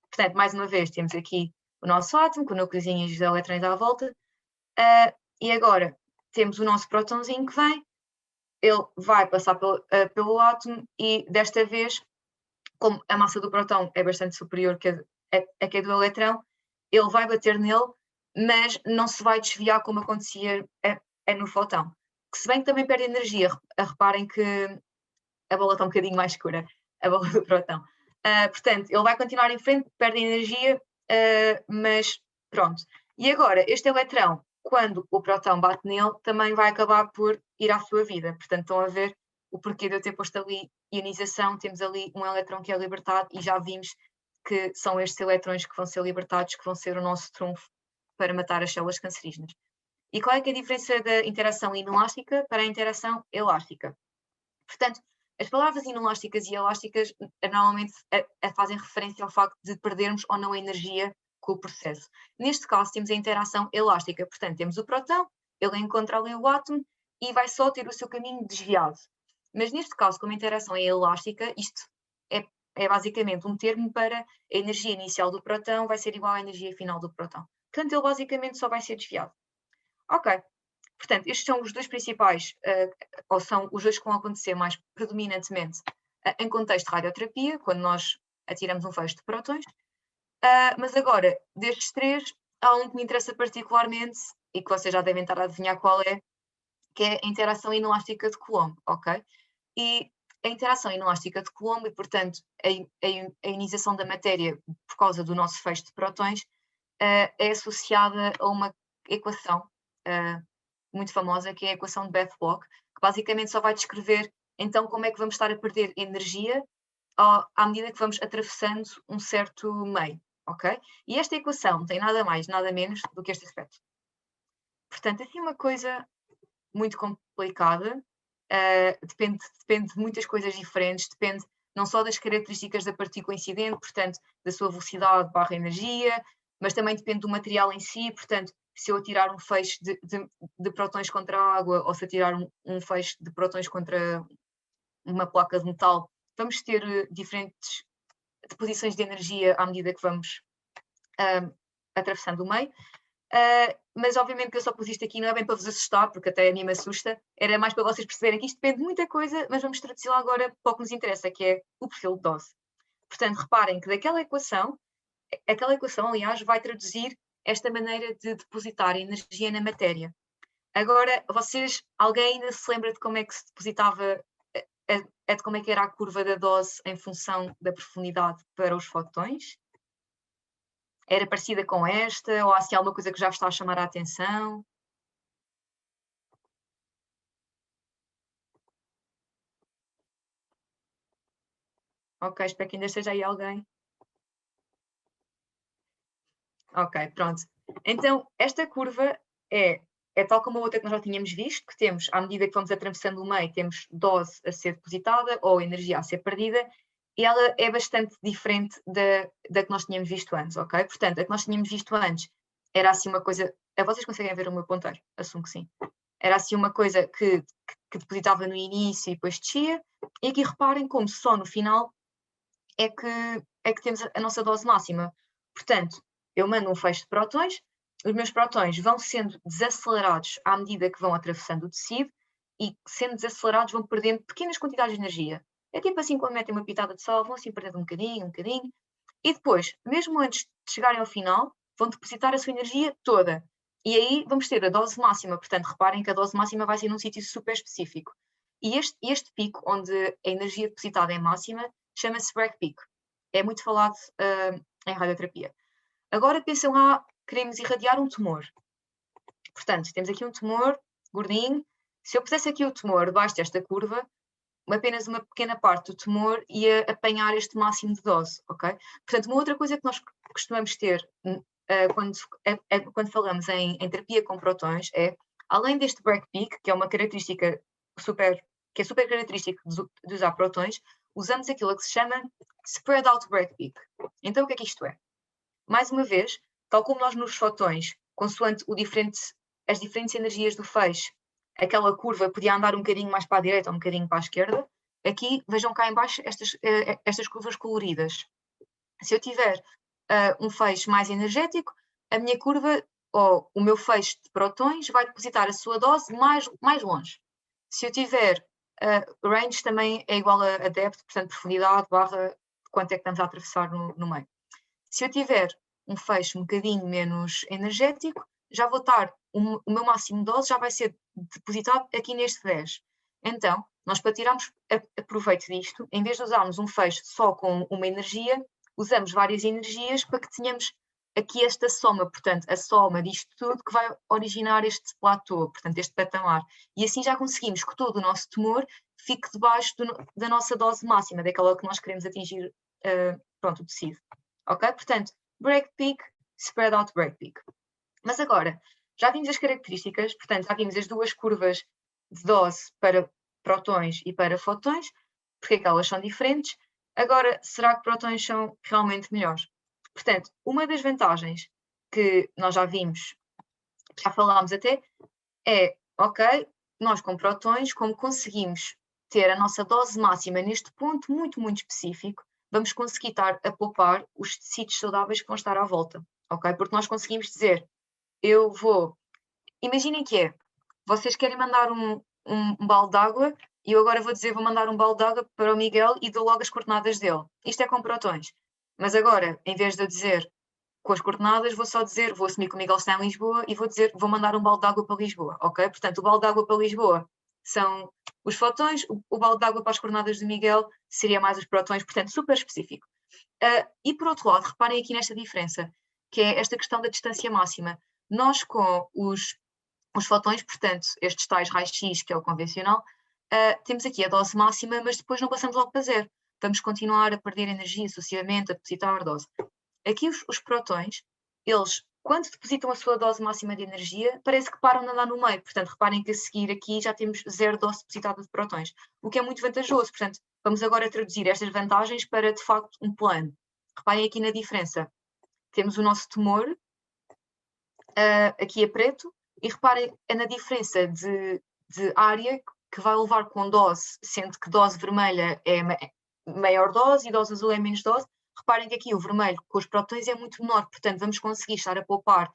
Portanto, mais uma vez, temos aqui o nosso átomo, com o núcleozinho e os elétrons à volta, e agora temos o nosso prótonzinho que vem, ele vai passar pelo átomo e, desta vez, como a massa do próton é bastante superior que a que a do eletrão, ele vai bater nele, mas não se vai desviar como acontecia no fotão. Que se bem que também perde energia, reparem que a bola está um bocadinho mais escura, a bola do próton. Portanto, ele vai continuar em frente, perde energia, mas pronto. E agora, este eletrão, quando o próton bate nele, também vai acabar por ir à sua vida. Portanto, estão a ver o porquê de eu ter posto ali ionização. Temos ali um elétron que é libertado e já vimos que são estes elétrons que vão ser libertados, que vão ser o nosso trunfo para matar as células cancerígenas. E qual é que é a diferença da interação inelástica para a interação elástica? Portanto, as palavras inelásticas e elásticas normalmente fazem referência ao facto de perdermos ou não a energia com o processo. Neste caso, temos a interação elástica. Portanto, temos o próton, ele encontra ali o átomo e vai só ter o seu caminho desviado. Mas neste caso, como a interação é elástica, isto é basicamente um termo para a energia inicial do próton vai ser igual à energia final do próton. Portanto, ele basicamente só vai ser desviado. Ok. Portanto, estes são os 2 principais, ou são os 2 que vão acontecer mais predominantemente em contexto de radioterapia, quando nós atiramos um feixe de prótons. Mas agora, destes 3, há um que me interessa particularmente, e que vocês já devem estar a adivinhar qual é, que é a interação inelástica de Coulomb, ok? E a interação inelástica de Coulomb, e portanto a ionização da matéria por causa do nosso feixe de prótons, é associada a uma equação muito famosa, que é a equação de Bethe-Bloch, que basicamente só vai descrever então como é que vamos estar a perder energia à medida que vamos atravessando um certo meio, ok? E esta equação não tem nada mais, nada menos do que este aspecto. Portanto, assim uma coisa muito complicada, depende de muitas coisas diferentes, depende não só das características da partícula incidente, portanto, da sua velocidade barra energia, mas também depende do material em si, portanto, se eu atirar um feixe de prótons contra a água ou se atirar um feixe de prótons contra uma placa de metal, vamos ter diferentes deposições de energia à medida que vamos atravessando o meio. Mas obviamente que eu só pus isto aqui não é bem para vos assustar, porque até a mim me assusta, era mais para vocês perceberem que isto depende de muita coisa, mas vamos traduzi-la agora para o que nos interessa, que é o perfil de dose. Portanto, reparem que aquela equação, aliás, vai traduzir esta maneira de depositar energia na matéria. Agora, alguém ainda se lembra de como é que se depositava, de como é que era a curva da dose em função da profundidade para os fotões? Era parecida com esta? Ou há assim alguma coisa que já vos está a chamar a atenção? Ok, espero que ainda esteja aí alguém. Ok, pronto. Então, esta curva é tal como a outra que nós já tínhamos visto, que temos, à medida que vamos atravessando o meio, temos dose a ser depositada ou energia a ser perdida, e ela é bastante diferente da que nós tínhamos visto antes, ok? Portanto, a que nós tínhamos visto antes era assim uma coisa... Vocês conseguem ver o meu ponteiro? Assumo que sim. Era assim uma coisa que depositava no início e depois descia, e aqui reparem como só no final é que temos a nossa dose máxima. Portanto, eu mando um feixe de prótons, os meus prótons vão sendo desacelerados à medida que vão atravessando o tecido e, sendo desacelerados, vão perdendo pequenas quantidades de energia. É tipo assim, quando metem uma pitada de sal, vão assim perdendo um bocadinho, e depois, mesmo antes de chegarem ao final, vão depositar a sua energia toda. E aí vamos ter a dose máxima. Portanto, reparem que a dose máxima vai ser num sítio super específico. E este pico, onde a energia depositada é máxima, chama-se Bragg Peak. É muito falado em radioterapia. Agora pensam queremos irradiar um tumor. Portanto, temos aqui um tumor gordinho. Se eu pusesse aqui o tumor debaixo desta curva, apenas uma pequena parte do tumor ia apanhar este máximo de dose, ok? Portanto, uma outra coisa que nós costumamos ter quando falamos em terapia com prótons é, além deste Bragg Peak, que é uma característica super característica de usar prótons, usamos aquilo que se chama Spread Out Bragg Peak. Então, o que é que isto é? Mais uma vez, tal como nós nos fotões, consoante as diferentes energias do feixe, aquela curva podia andar um bocadinho mais para a direita ou um bocadinho para a esquerda, aqui vejam cá em baixo estas curvas coloridas. Se eu tiver um feixe mais energético, a minha curva, ou o meu feixe de prótons, vai depositar a sua dose mais longe. Se eu tiver range, também é igual a depth, portanto, profundidade barra quanto é que estamos a atravessar no meio. Se eu tiver um feixe um bocadinho menos energético, já vou estar, o meu máximo de dose já vai ser depositado aqui neste 10. Então, nós para tirarmos proveito disto, em vez de usarmos um feixe só com uma energia, usamos várias energias para que tenhamos aqui esta soma, portanto, a soma disto tudo que vai originar este platô, portanto, este patamar. E assim já conseguimos que todo o nosso tumor fique debaixo da nossa dose máxima, daquela que nós queremos atingir, o tecido. Ok? Portanto, Bragg Peak, Spread Out Bragg Peak. Mas agora, já vimos as características, portanto, já vimos as duas curvas de dose para prótons e para fotões, porque é que elas são diferentes. Agora, será que prótons são realmente melhores? Portanto, uma das vantagens que nós já vimos, já falámos até, é, ok, nós com prótons, como conseguimos ter a nossa dose máxima neste ponto muito, muito específico, vamos conseguir estar a poupar os tecidos saudáveis que vão estar à volta, ok? Porque nós conseguimos dizer, imaginem que vocês querem mandar um balde de água e eu agora vou dizer, vou mandar um balde de água para o Miguel e dou logo as coordenadas dele. Isto é com prótons. Mas agora, em vez de eu dizer com as coordenadas, vou assumir que o Miguel está em Lisboa e vou mandar um balde de água para Lisboa, ok? Portanto, o balde de água para Lisboa são os fotões, o balde de água para as coordenadas do Miguel seria mais os prótons, portanto, super específico. E por outro lado, reparem aqui nesta diferença, que é esta questão da distância máxima. Nós com os os fotões, portanto, estes tais raios-x, que é o convencional, temos aqui a dose máxima, mas depois não passamos logo para zero. Vamos continuar a perder energia sucessivamente, a depositar a dose. Aqui os prótons, eles, quando depositam a sua dose máxima de energia, parece que param de andar no meio. Portanto, reparem que a seguir aqui já temos zero dose depositada de prótons, o que é muito vantajoso. Portanto, vamos agora traduzir estas vantagens para, de facto, um plano. Reparem aqui na diferença. Temos o nosso tumor, aqui a preto, e reparem na diferença de área que vai levar com dose, sendo que dose vermelha é maior dose e dose azul é menos dose. Reparem que aqui o vermelho com os prótons é muito menor, portanto vamos conseguir estar a poupar,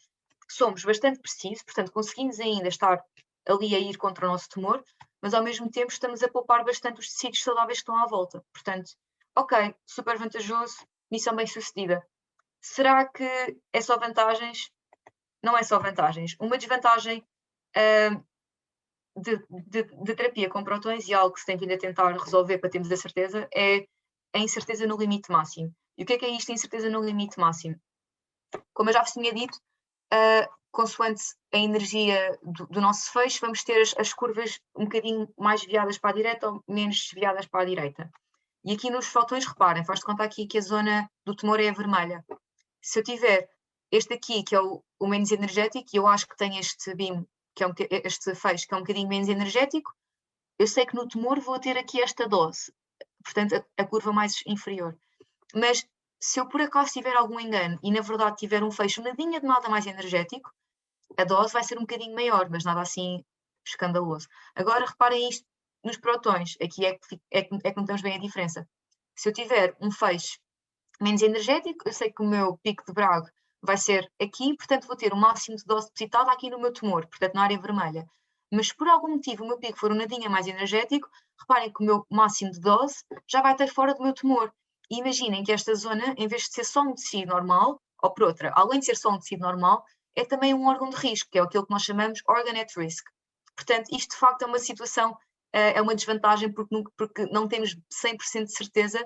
somos bastante precisos, portanto conseguimos ainda estar ali a ir contra o nosso tumor, mas ao mesmo tempo estamos a poupar bastante os tecidos saudáveis que estão à volta. Portanto, ok, super vantajoso, missão bem sucedida. Será que é só vantagens? Não é só vantagens. Uma desvantagem de terapia com prótons, e algo que se tem vindo a tentar resolver para termos a certeza, é a incerteza no limite máximo. E o que é isto, a incerteza no limite máximo? Como eu já vos tinha dito, consoante a energia do nosso feixe, vamos ter as curvas um bocadinho mais desviadas para a direita ou menos desviadas para a direita. E aqui nos fotões, reparem, faz de conta aqui que a zona do tumor é a vermelha. Se eu tiver este aqui, que é o menos energético, e eu acho que tem este beam, que é este feixe, que é um bocadinho menos energético, eu sei que no tumor vou ter aqui esta dose, portanto a curva mais inferior. Mas se eu por acaso tiver algum engano e na verdade tiver um feixe nadinha de nada mais energético, a dose vai ser um bocadinho maior, mas nada assim escandaloso. Agora reparem isto nos prótons, aqui é que notamos bem a diferença. Se eu tiver um feixe menos energético, eu sei que o meu pico de Bragg vai ser aqui, portanto vou ter o máximo de dose depositada aqui no meu tumor, portanto na área vermelha. Mas se por algum motivo o meu pico for um nadinha mais energético, reparem que o meu máximo de dose já vai estar fora do meu tumor. E imaginem que esta zona, em vez de ser só um tecido normal, ou por outra, além de ser só um tecido normal, é também um órgão de risco, que é aquilo que nós chamamos organ at risk. Portanto, isto de facto é uma situação, é uma desvantagem porque não temos 100% de certeza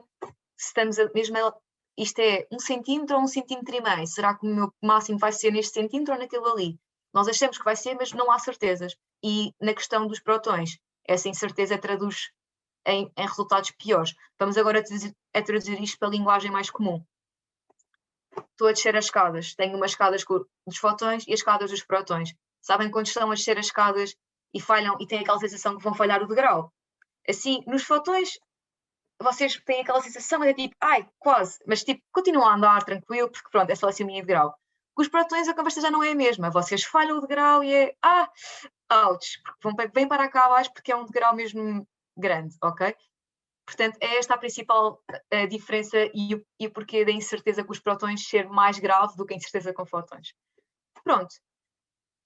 se estamos mesmo isto é 1 centímetro ou 1,5 centímetros. Será que o meu máximo vai ser neste centímetro ou naquele ali? Nós achamos que vai ser, mas não há certezas. E na questão dos prótons, essa incerteza traduz em resultados piores. Vamos agora a traduzir isto para a linguagem mais comum. Estou a descer as escadas. Tenho umas escadas dos fotões e as escadas dos prótons. Sabem quando estão a descer as escadas e falham e têm aquela sensação que vão falhar o degrau? Assim, nos fotões, vocês têm aquela sensação, é tipo, ai, quase, mas tipo, continuam a andar tranquilo, porque pronto, é só assim a minha degrau. Com os prótons a conversa já não é a mesma, vocês falham o degrau e é, ouch, porque vêm para cá abaixo porque é um degrau mesmo grande, ok? Portanto, é esta a principal diferença e o porquê da incerteza com os prótons ser mais grave do que a incerteza com fotões. Pronto,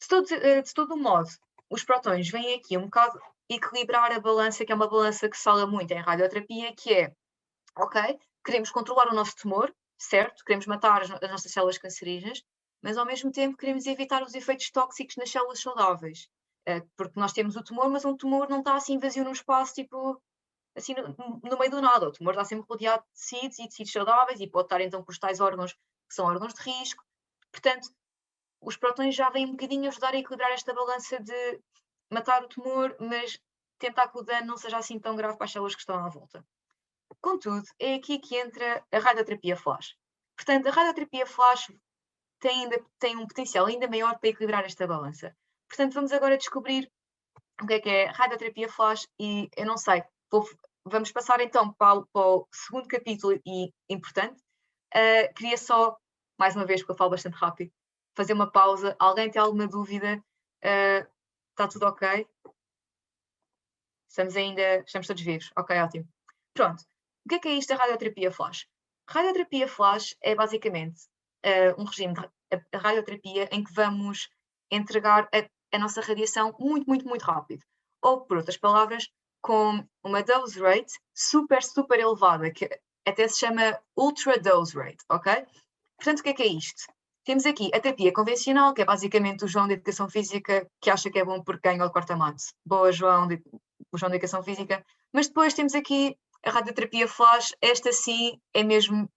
de todo modo, os prótons vêm aqui um bocado equilibrar a balança, que é uma balança que se fala muito em radioterapia, que é, ok, queremos controlar o nosso tumor, certo? Queremos matar as nossas células cancerígenas, mas ao mesmo tempo queremos evitar os efeitos tóxicos nas células saudáveis. Porque nós temos o tumor, mas um tumor não está assim vazio no espaço, tipo, assim no meio do nada. O tumor está sempre rodeado de tecidos e tecidos saudáveis e pode estar então com os tais órgãos que são órgãos de risco. Portanto, os prótons já vêm um bocadinho ajudar a equilibrar esta balança de matar o tumor, mas tentar que o dano não seja assim tão grave para as células que estão à volta. Contudo, é aqui que entra a radioterapia flash. Portanto, a radioterapia flash tem um potencial ainda maior para equilibrar esta balança. Portanto, vamos agora descobrir o que é radioterapia flash e eu não sei, vamos passar então para o segundo capítulo e importante. Queria só, mais uma vez, porque eu falo bastante rápido, fazer uma pausa. Alguém tem alguma dúvida? Está tudo ok? Estamos todos vivos. Ok, ótimo. Pronto. O que é isto da radioterapia flash? Radioterapia flash é basicamente um regime de radioterapia em que vamos entregar a nossa radiação muito, muito, muito rápido. Ou, por outras palavras, com uma dose rate super, super elevada, que até se chama ultra dose rate, ok? Portanto, o que é isto? Temos aqui a terapia convencional, que é basicamente o João de Educação Física, que acha que é bom porque ganha o quarta-mate. Boa, João, o João de Educação Física. Mas depois temos aqui a radioterapia flash, esta sim é mesmo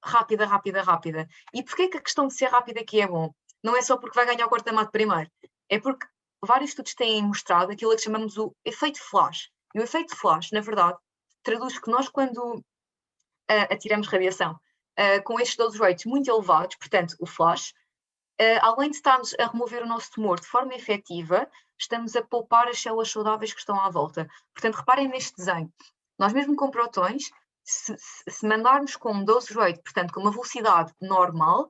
rápida, rápida, rápida. E porquê que a questão de ser rápida aqui é bom? Não é só porque vai ganhar o quarta-mate primeiro, é porque vários estudos têm mostrado aquilo que chamamos o efeito flash. E o efeito flash, na verdade, traduz que nós, quando atiramos radiação com estes dose rates muito elevados, portanto, o flash, além de estarmos a remover o nosso tumor de forma efetiva, estamos a poupar as células saudáveis que estão à volta. Portanto, reparem neste desenho. Nós mesmo com prótons, se mandarmos com um dose rate, portanto, com uma velocidade normal,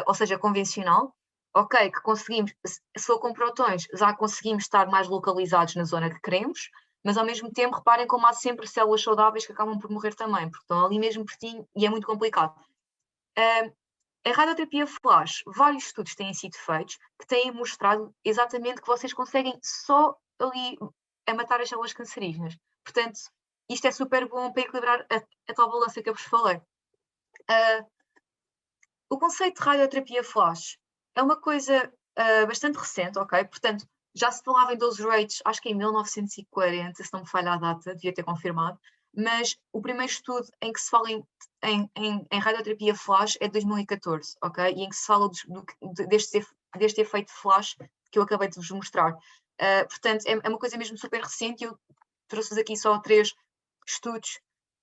ou seja, convencional, ok, que conseguimos, se for com prótons, já conseguimos estar mais localizados na zona que queremos, mas ao mesmo tempo, reparem como há sempre células saudáveis que acabam por morrer também, porque estão ali mesmo pertinho e é muito complicado. A radioterapia flash, vários estudos têm sido feitos que têm mostrado exatamente que vocês conseguem só ali a matar as células cancerígenas. Portanto, isto é super bom para equilibrar a tal balança que eu vos falei. O conceito de radioterapia flash é uma coisa bastante recente, ok? Portanto, já se falava em dose rates, acho que em 1940, se não me falha a data, devia ter confirmado, mas o primeiro estudo em que se fala em radioterapia flash é de 2014, ok? E em que se fala deste efeito flash que eu acabei de vos mostrar. Portanto, é uma coisa mesmo super recente e eu trouxe-vos aqui só 3 estudos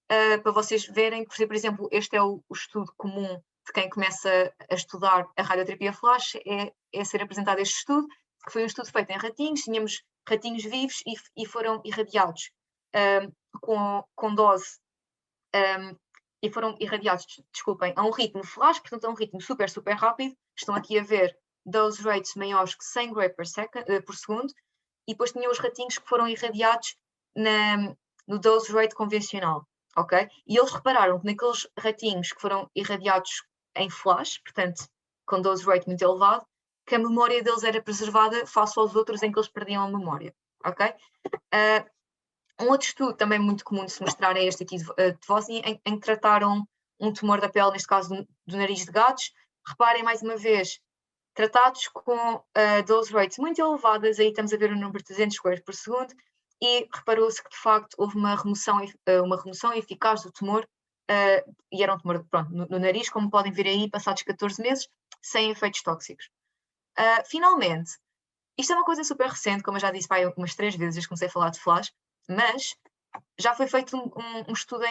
para vocês verem. Por exemplo, este é o estudo comum de quem começa a estudar a radioterapia flash, é ser apresentado este estudo, que foi um estudo feito em ratinhos, tínhamos ratinhos vivos e foram irradiados com dose, e foram irradiados, desculpem, a um ritmo flash, portanto a um ritmo super, super rápido. Estão aqui a ver dose rates maiores que 100 gray por segundo, e depois tinha os ratinhos que foram irradiados no dose rate convencional, ok? E eles repararam que naqueles ratinhos que foram irradiados em flash, portanto com dose rate muito elevado, que a memória deles era preservada face aos outros em que eles perdiam a memória, ok? Um outro estudo também muito comum de se mostrar é este aqui de Vosny, em que trataram um tumor da pele, neste caso do nariz de gatos. Reparem mais uma vez, tratados com dose rates muito elevadas, aí estamos a ver o número de 300 squares por segundo, e reparou-se que de facto houve uma remoção eficaz do tumor, e era um tumor no nariz, como podem ver aí, passados 14 meses, sem efeitos tóxicos. Finalmente, isto é uma coisa super recente, como eu já disse, umas 3 vezes desde que comecei a falar de flash, mas já foi feito um estudo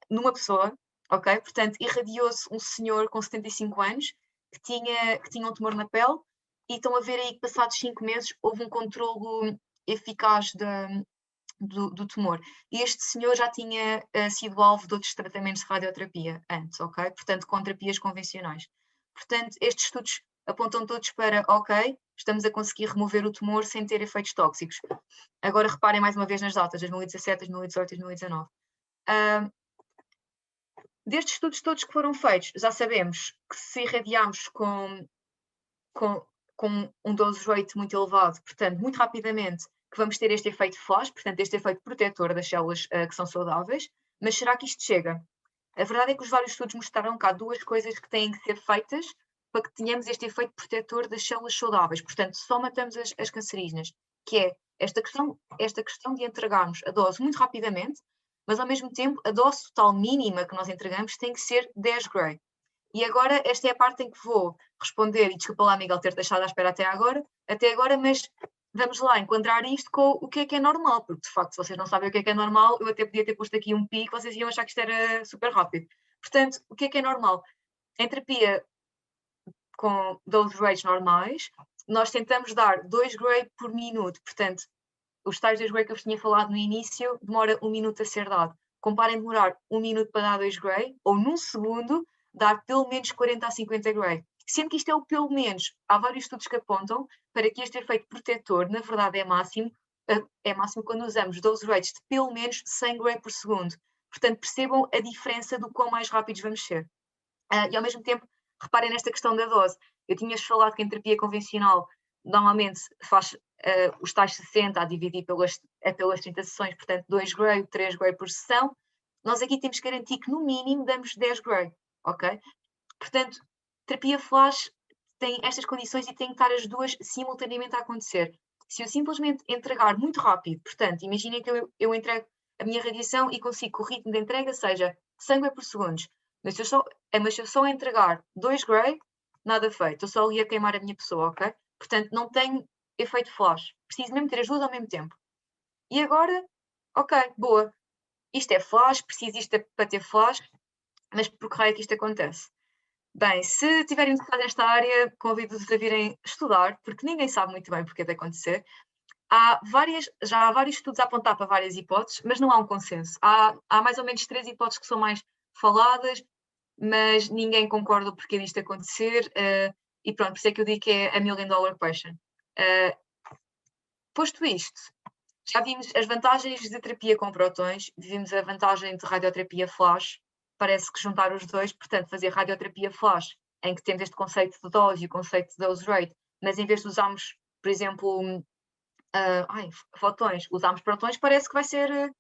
numa pessoa, ok? Portanto, irradiou-se um senhor com 75 anos que tinha um tumor na pele, e estão a ver aí que passados 5 meses houve um controlo eficaz do tumor. E este senhor já tinha sido alvo de outros tratamentos de radioterapia antes, ok? Portanto, com terapias convencionais. Portanto, estes estudos apontam todos para, ok, estamos a conseguir remover o tumor sem ter efeitos tóxicos. Agora reparem mais uma vez nas datas, 2017, 2018 e 2019. Destes estudos todos que foram feitos, já sabemos que se irradiarmos com um dose rate muito elevado, portanto, muito rapidamente, que vamos ter este efeito flash, portanto, este efeito protetor das células que são saudáveis. Mas será que isto chega? A verdade é que os vários estudos mostraram que há 2 coisas que têm que ser feitas para que tenhamos este efeito protetor das células saudáveis. Portanto, só matamos as cancerígenas, que é esta questão de entregarmos a dose muito rapidamente, mas ao mesmo tempo a dose total mínima que nós entregamos tem que ser 10 gray. E agora esta é a parte em que vou responder, e desculpa lá, Miguel, ter deixado à espera até agora, mas vamos lá enquadrar isto com o que é normal, porque de facto, se vocês não sabem o que é normal, eu até podia ter posto aqui um pi, que vocês iam achar que isto era super rápido. Portanto, o que é normal? Em terapia com dose rates normais, nós tentamos dar 2 gray por minuto, portanto, os tais 2 gray que eu vos tinha falado no início, demora 1 minuto a ser dado. Comparem demorar 1 minuto para dar 2 gray, ou num segundo, dar pelo menos 40 a 50 gray. Sendo que isto é o pelo menos. Há vários estudos que apontam para que este efeito protetor, na verdade, é máximo quando usamos dose rates de pelo menos 100 gray por segundo. Portanto, percebam a diferença do quão mais rápidos vamos ser. E ao mesmo tempo, reparem nesta questão da dose. Eu tinha-vos falado que em terapia convencional, normalmente faz os tais 60 a dividir pelas 30 sessões, portanto 2 gray, 3 gray por sessão. Nós aqui temos que garantir que no mínimo damos 10 gray, ok? Portanto, terapia flash tem estas condições e tem que estar as duas simultaneamente a acontecer. Se eu simplesmente entregar muito rápido, portanto, imaginem que eu entrego a minha radiação e consigo que o ritmo de entrega seja 100 gray por segundo, mas se eu só entregar 2 gray, nada feito, eu só ia queimar a minha pessoa, ok? Portanto, não tenho efeito flash. Preciso mesmo ter as duas ao mesmo tempo. E agora, ok, boa. Isto é flash, preciso isto para ter flash, mas por que raio é que isto acontece? Bem, se estiverem interessados nesta área, convido-vos a virem estudar, porque ninguém sabe muito bem porque é de acontecer. Já há vários estudos a apontar para várias hipóteses, mas não há um consenso. Há mais ou menos 3 hipóteses que são mais faladas, mas ninguém concorda o porquê disto acontecer, e pronto, por isso é que eu digo que é a $1 million question. Posto isto, já vimos as vantagens de terapia com prótons, vimos a vantagem de radioterapia flash, parece que juntar os dois, portanto, fazer radioterapia flash, em que temos este conceito de dose e o conceito de dose rate, mas em vez de usarmos, por exemplo, fotões, usarmos prótons, parece que vai ser,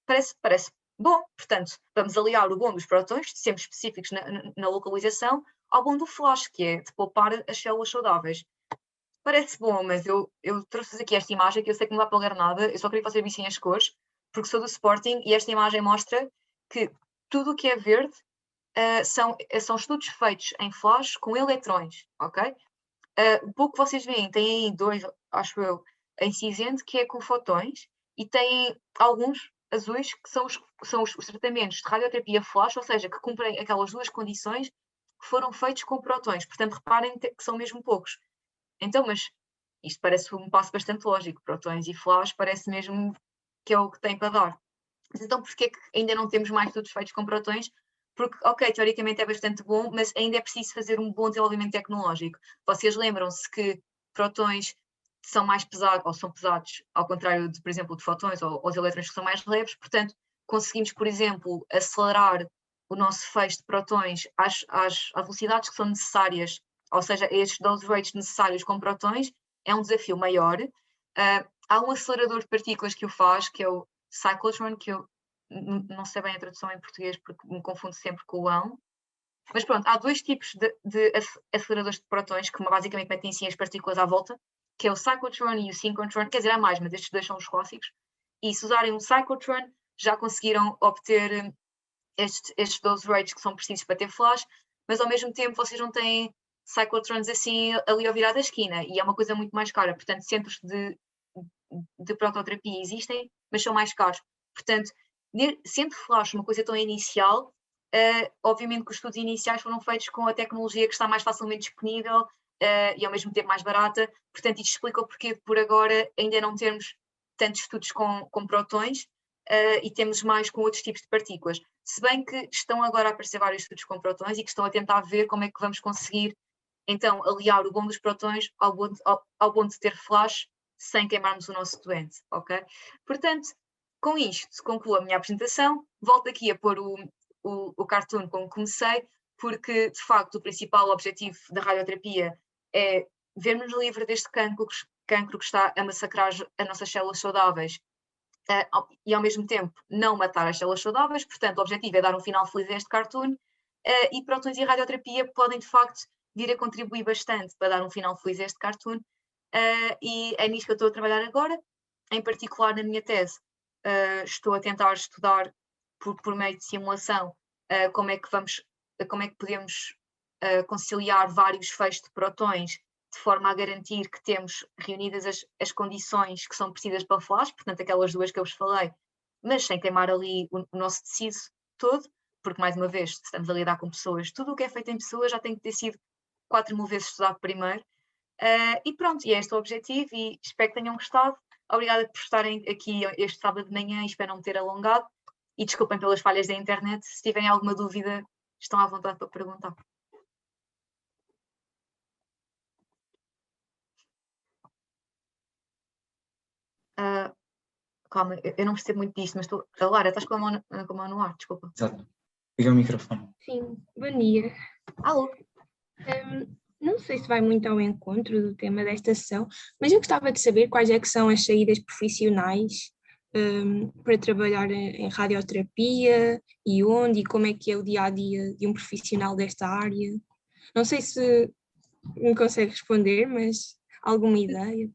parece bom. Portanto, vamos aliar o bom dos prótons, sempre específicos na localização, ao bom do flash, que é de poupar as células saudáveis. Parece bom, mas eu trouxe-vos aqui esta imagem, que eu sei que não dá para ler nada, eu só queria que vocês vissem as cores, porque sou do Sporting, e esta imagem mostra que tudo o que é verde são estudos feitos em flash com eletrões, ok? O pouco que vocês veem, tem aí 2, acho eu, em cinzento, que é com fotões, e tem alguns azuis que são os tratamentos de radioterapia flash, ou seja, que cumprem aquelas 2 condições que foram feitos com prótons. Portanto, reparem que são mesmo poucos. Então, mas isto parece um passo bastante lógico. Prótons e flash parece mesmo que é o que tem para dar. Mas então, porquê é que ainda não temos mais estudos feitos com prótons? Porque, ok, teoricamente é bastante bom, mas ainda é preciso fazer um bom desenvolvimento tecnológico. Vocês lembram-se que prótons são mais pesados, ou são pesados, ao contrário, de, por exemplo, de fotões ou os elétrons que são mais leves, portanto, conseguimos, por exemplo, acelerar o nosso feixe de prótons às velocidades que são necessárias, ou seja, estes dose rates necessários com prótons, é um desafio maior. Há um acelerador de partículas que o faz, que é o cyclotron, que eu não sei bem a tradução em português porque me confundo sempre com o ão. Mas pronto, há 2 tipos de aceleradores de prótons que basicamente metem sim as partículas à volta, que é o cyclotron e o synchrotron. Quer dizer, há mais, mas estes 2 são os clássicos. E se usarem um cyclotron, já conseguiram obter estes dose rates que são precisos para ter flash, mas ao mesmo tempo vocês não têm cyclotrons assim ali ao virar da esquina, e é uma coisa muito mais cara. Portanto, centros de prototerapia existem, mas são mais caros. Portanto, sendo flash uma coisa tão inicial, obviamente que os estudos iniciais foram feitos com a tecnologia que está mais facilmente disponível e ao mesmo tempo mais barata. Portanto, isto explica o porquê de por agora ainda não termos tantos estudos com prótons e temos mais com outros tipos de partículas. Se bem que estão agora a aparecer vários estudos com prótons e que estão a tentar ver como é que vamos conseguir então aliar o bom dos prótons ao bom de ter flash sem queimarmos o nosso doente, ok? Portanto, com isto concluo a minha apresentação. Volto aqui a pôr o cartoon como comecei, porque de facto o principal objetivo da radioterapia é ver-nos livre deste cancro que está a massacrar as nossas células saudáveis e ao mesmo tempo não matar as células saudáveis. Portanto, o objetivo é dar um final feliz a este cartoon e prótons e radioterapia podem de facto vir a contribuir bastante para dar um final feliz a este cartoon e é nisso que eu estou a trabalhar agora. Em particular na minha tese estou a tentar estudar por meio de simulação como é que podemos conciliar vários feixes de prótons de forma a garantir que temos reunidas as condições que são precisas para o flash, portanto aquelas 2 que eu vos falei, mas sem queimar ali o nosso tecido todo, porque mais uma vez, se estamos a lidar com pessoas, tudo o que é feito em pessoas já tem que ter sido 4.000 vezes estudado primeiro. E pronto, e é este o objetivo e espero que tenham gostado. Obrigada por estarem aqui este sábado de manhã e espero não me ter alongado. E desculpem pelas falhas da internet. Se tiverem alguma dúvida, estão à vontade para perguntar. Calma, eu não percebo muito disto, mas estou... Lara, estás com a mão no ar, desculpa. Exato. Liga o microfone. Sim, bom dia. Alô? Não sei se vai muito ao encontro do tema desta sessão, mas eu gostava de saber quais é que são as saídas profissionais para trabalhar em radioterapia e onde e como é que é o dia-a-dia de um profissional desta área. Não sei se me consegue responder, mas alguma ideia?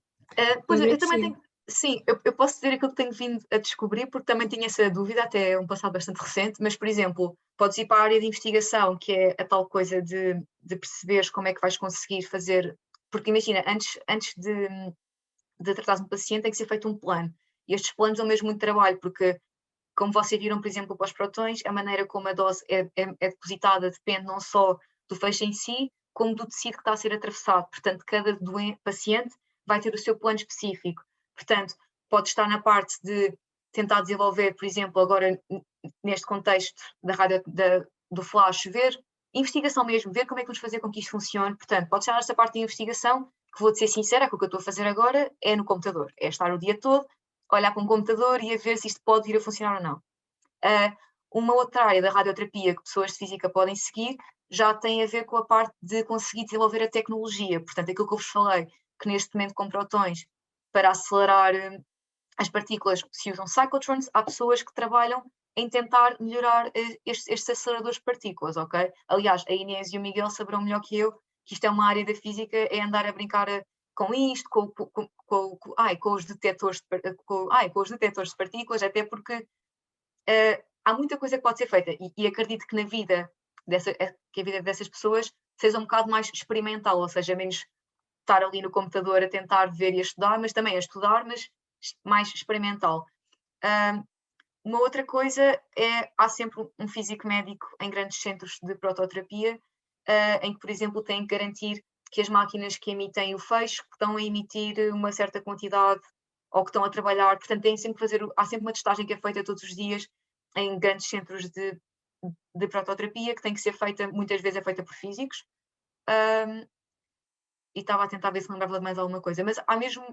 Pois eu também tenho... Sim, eu posso dizer aquilo que tenho vindo a descobrir, porque também tinha essa dúvida até um passado bastante recente, mas, por exemplo, podes ir para a área de investigação, que é a tal coisa de perceberes como é que vais conseguir fazer, porque imagina, antes de de tratar um paciente tem que ser feito um plano. E estes planos dão mesmo muito trabalho, porque, como vocês viram, por exemplo, para os protões, a maneira como a dose é depositada depende não só do feixe em si, como do tecido que está a ser atravessado. Portanto, cada paciente vai ter o seu plano específico. Portanto, pode estar na parte de tentar desenvolver, por exemplo, agora neste contexto do flash, ver investigação mesmo, ver como é que vamos fazer com que isto funcione. Portanto, pode estar nesta parte de investigação, que vou-te ser sincera, que o que eu estou a fazer agora é no computador. É estar o dia todo, olhar para um computador e a ver se isto pode vir a funcionar ou não. Uma outra área da radioterapia que pessoas de física podem seguir já tem a ver com a parte de conseguir desenvolver a tecnologia. Portanto, aquilo que eu vos falei, que neste momento com protões, para acelerar as partículas, se usam cyclotrons, há pessoas que trabalham em tentar melhorar estes aceleradores de partículas, ok? Aliás, a Inês e o Miguel saberão melhor que eu que isto é uma área da física, é andar a brincar com isto, com os detectores de partículas, até porque há muita coisa que pode ser feita e acredito que que a vida dessas pessoas seja um bocado mais experimental, ou seja, menos estar ali no computador a tentar ver e a estudar, mas também a estudar, mas mais experimental. Uma outra coisa há sempre um físico médico em grandes centros de prototerapia, em que, por exemplo, tem que garantir que as máquinas que emitem o feixe que estão a emitir uma certa quantidade ou que estão a trabalhar, portanto, há sempre uma testagem que é feita todos os dias em grandes centros de prototerapia, que tem que ser feita, muitas vezes é feita por físicos, e estava a tentar ver se me lembrava de mais alguma coisa, mas há mesmo...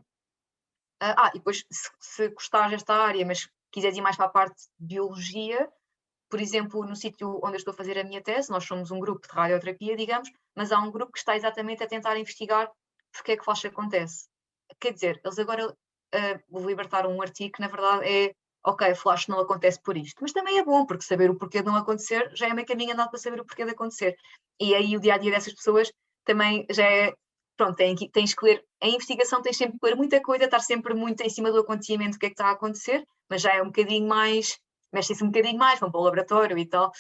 e depois, se gostares desta área, mas quiseres ir mais para a parte de biologia, por exemplo, no sítio onde eu estou a fazer a minha tese, nós somos um grupo de radioterapia, digamos, mas há um grupo que está exatamente a tentar investigar porque é que flash acontece. Quer dizer, eles agora libertaram um artigo que, na verdade, ok, flash não acontece por isto, mas também é bom, porque saber o porquê de não acontecer já é meio caminho andado para saber o porquê de acontecer. E aí o dia-a-dia dessas pessoas também já é, pronto, tens que ler, em investigação tens sempre que ler muita coisa, estar sempre muito em cima do acontecimento, do que é que está a acontecer, mas já é um bocadinho mais, mexem-se um bocadinho mais, vão para o laboratório e tal.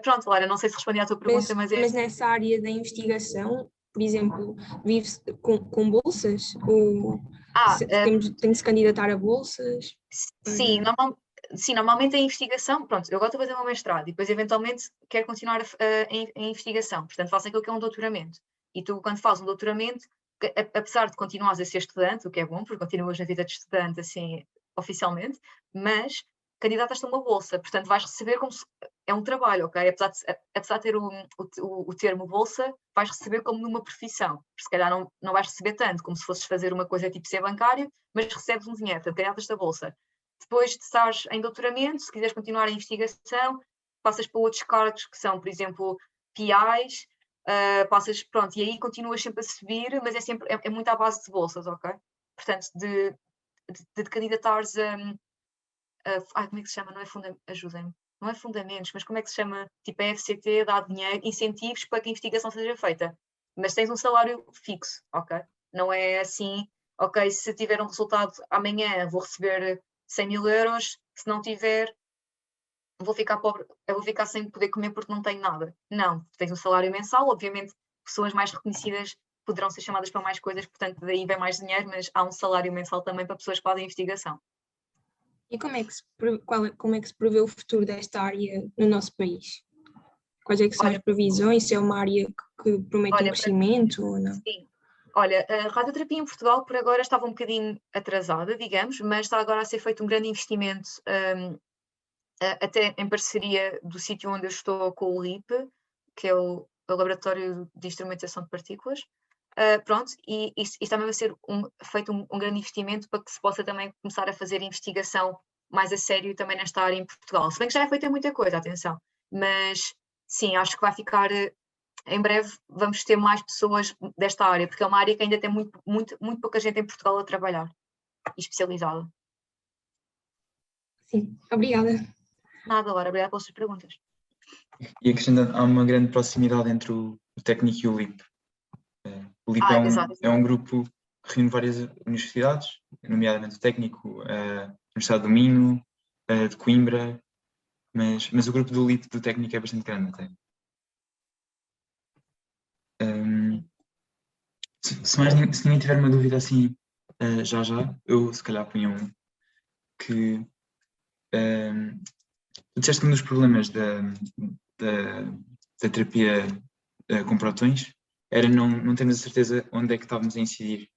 Pronto, Lara, não sei se respondi à tua pergunta, mas é... Mas nessa área da investigação, por exemplo, vive-se com bolsas? Ou tem de se candidatar a bolsas? Sim, normalmente a investigação, pronto, eu agora estou a fazer o meu mestrado e depois eventualmente quero continuar em investigação, portanto faço aquilo que é um doutoramento. E tu, quando fazes um doutoramento, apesar de continuares a ser estudante, o que é bom, porque continuas na vida de estudante assim, oficialmente, mas candidatas a uma bolsa, portanto vais receber como se... É um trabalho, ok? Apesar de ter o termo bolsa, vais receber como numa profissão. Se calhar não vais receber tanto, como se fosses fazer uma coisa tipo ser bancário, mas recebes um dinheiro, portanto, candidatas a bolsa. Depois de estares em doutoramento, se quiseres continuar a investigação, passas para outros cargos que são, por exemplo, PIs, passas, pronto, e aí continuas sempre a subir, mas é muito à base de bolsas, ok? Portanto, de candidatares como é que se chama? Não é ajudem-me. Não é fundamentos, mas como é que se chama? Tipo, a FCT dá dinheiro, incentivos para que a investigação seja feita. Mas tens um salário fixo, ok? Não é assim, ok, se tiver um resultado amanhã vou receber 100 mil euros, se não tiver, vou ficar pobre, eu vou ficar sem poder comer porque não tenho nada. Não, tens um salário mensal, obviamente pessoas mais reconhecidas poderão ser chamadas para mais coisas, portanto daí vem mais dinheiro, mas há um salário mensal também para pessoas que fazem investigação. E como é que se prevê o futuro desta área no nosso país? Quais é que são as previsões? Se é uma área que promete um crescimento ou não? Sim. Olha, a radioterapia em Portugal por agora estava um bocadinho atrasada, digamos, mas está agora a ser feito um grande investimento, até em parceria do sítio onde eu estou com o LIP, que é o Laboratório de Instrumentação de Partículas. Pronto, e isto também vai ser feito um grande investimento para que se possa também começar a fazer investigação mais a sério também nesta área em Portugal. Se bem que já é feita muita coisa, atenção. Mas sim, acho que vai ficar... Em breve vamos ter mais pessoas desta área, porque é uma área que ainda tem muito pouca gente em Portugal a trabalhar, especializada. Sim, obrigada. Nada, Laura, obrigada pelas suas perguntas. E acrescentando, há uma grande proximidade entre o técnico e o LIP. O LIP é um grupo que reúne várias universidades, nomeadamente o técnico, a Universidade do Minho, de Coimbra, mas o grupo do LIP do técnico é bastante grande até. Se ninguém tiver uma dúvida assim Já, eu se calhar punha um que tu disseste que um dos problemas da terapia com protões era não termos a certeza onde é que estávamos a incidir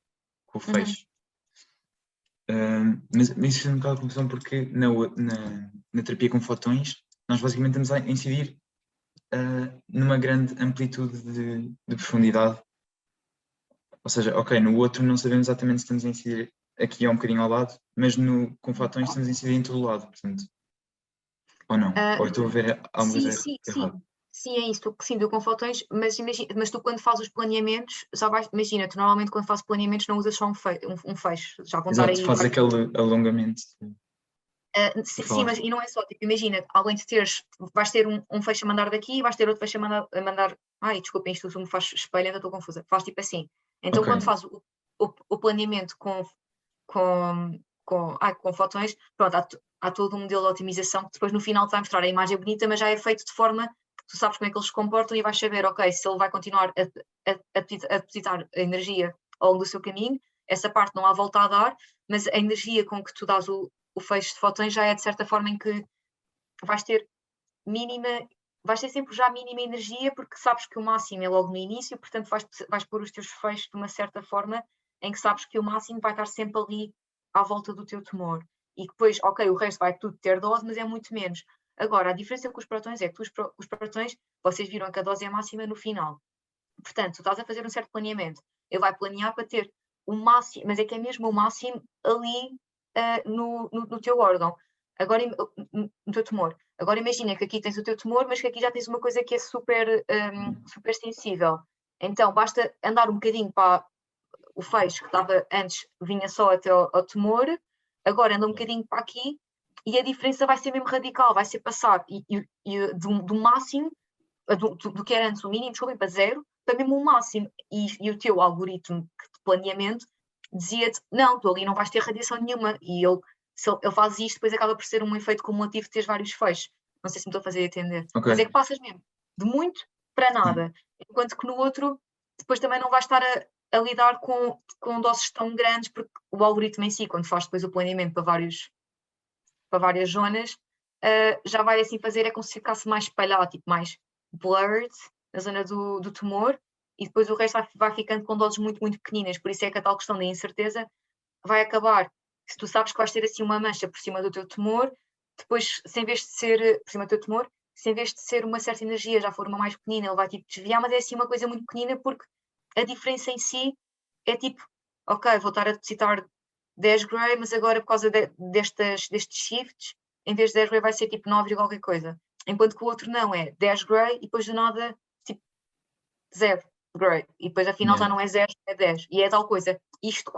com o feixe. Mas isso é um bocado de confusão porque na terapia com fotões nós basicamente estamos a incidir numa grande amplitude de profundidade. Ou seja, ok, no outro não sabemos exatamente se estamos a incidir aqui um bocadinho ao lado, mas com fotões estamos a incidir em todo o lado, portanto. Ou não? Ou eu estou a ver alguma coisa errada? Sim, é isso. Sim, tu com fotões, mas tu quando fazes os planeamentos, imagina, tu normalmente quando fazes planeamentos não usas só um feixe. Já vão estar aí. Faz aquele alongamento. Sim, mas e não é só, tipo, imagina, além de vais ter um feixe a mandar daqui e vais ter outro feixe a mandar. Ai, desculpem, isto me faz espelho, ainda estou confusa. Faz tipo assim. Então, quando faz o planeamento com fotões, pronto, há todo um modelo de otimização que depois no final te vai mostrar a imagem bonita, mas já é feito de forma que tu sabes como é que eles se comportam e vais saber, ok, se ele vai continuar a depositar energia ao longo do seu caminho, essa parte não há volta a dar, mas a energia com que tu dás o feixe de fotões já é de certa forma em que vais ter sempre já mínima energia, porque sabes que o máximo é logo no início, portanto vais pôr os teus feixes de uma certa forma em que sabes que o máximo vai estar sempre ali à volta do teu tumor. E depois, ok, o resto vai tudo ter dose, mas é muito menos. Agora, a diferença com os protões é que os protões, vocês viram que a dose é máxima no final. Portanto, tu estás a fazer um certo planeamento. Ele vai planear para ter o máximo, mas é que é mesmo o máximo ali no teu órgão. Agora, no teu tumor. Agora imagina que aqui tens o teu tumor, mas que aqui já tens uma coisa que é super sensível. Então, basta andar um bocadinho para o feixe que estava antes, vinha só até ao tumor, agora anda um bocadinho para aqui e a diferença vai ser mesmo radical, vai ser passar do máximo, do que era antes o mínimo, desculpem, para zero, para mesmo o máximo. E o teu algoritmo de planeamento dizia-te, não, tu ali não vais ter radiação nenhuma. E se ele faz isto, depois acaba por ser um efeito cumulativo de teres vários feixes. Não sei se me estou a fazer entender. Okay. Mas é que passas mesmo de muito para nada. Enquanto que no outro, depois também não vais estar a lidar com doses tão grandes, porque o algoritmo em si, quando faz depois o planeamento para várias zonas, já vai assim fazer, é como se ficasse mais espalhado, tipo mais blurred na zona do tumor, e depois o resto vai ficando com doses muito, muito pequeninas. Por isso é que a tal questão da incerteza vai acabar. Se tu sabes que vais ter assim uma mancha por cima do teu tumor, depois, se em vez de ser por cima do teu tumor, se em vez de ser uma certa energia já for uma mais pequenina, ele vai tipo desviar, mas é assim uma coisa muito pequenina, porque a diferença em si é tipo, ok, vou estar a depositar 10 gray, mas agora por causa destes shifts, em vez de 10 gray vai ser tipo 9 e qualquer coisa. Enquanto que o outro não, é 10 gray e depois do nada, tipo, 0 gray. E depois afinal já não é 0, é 10. E é tal coisa. Isto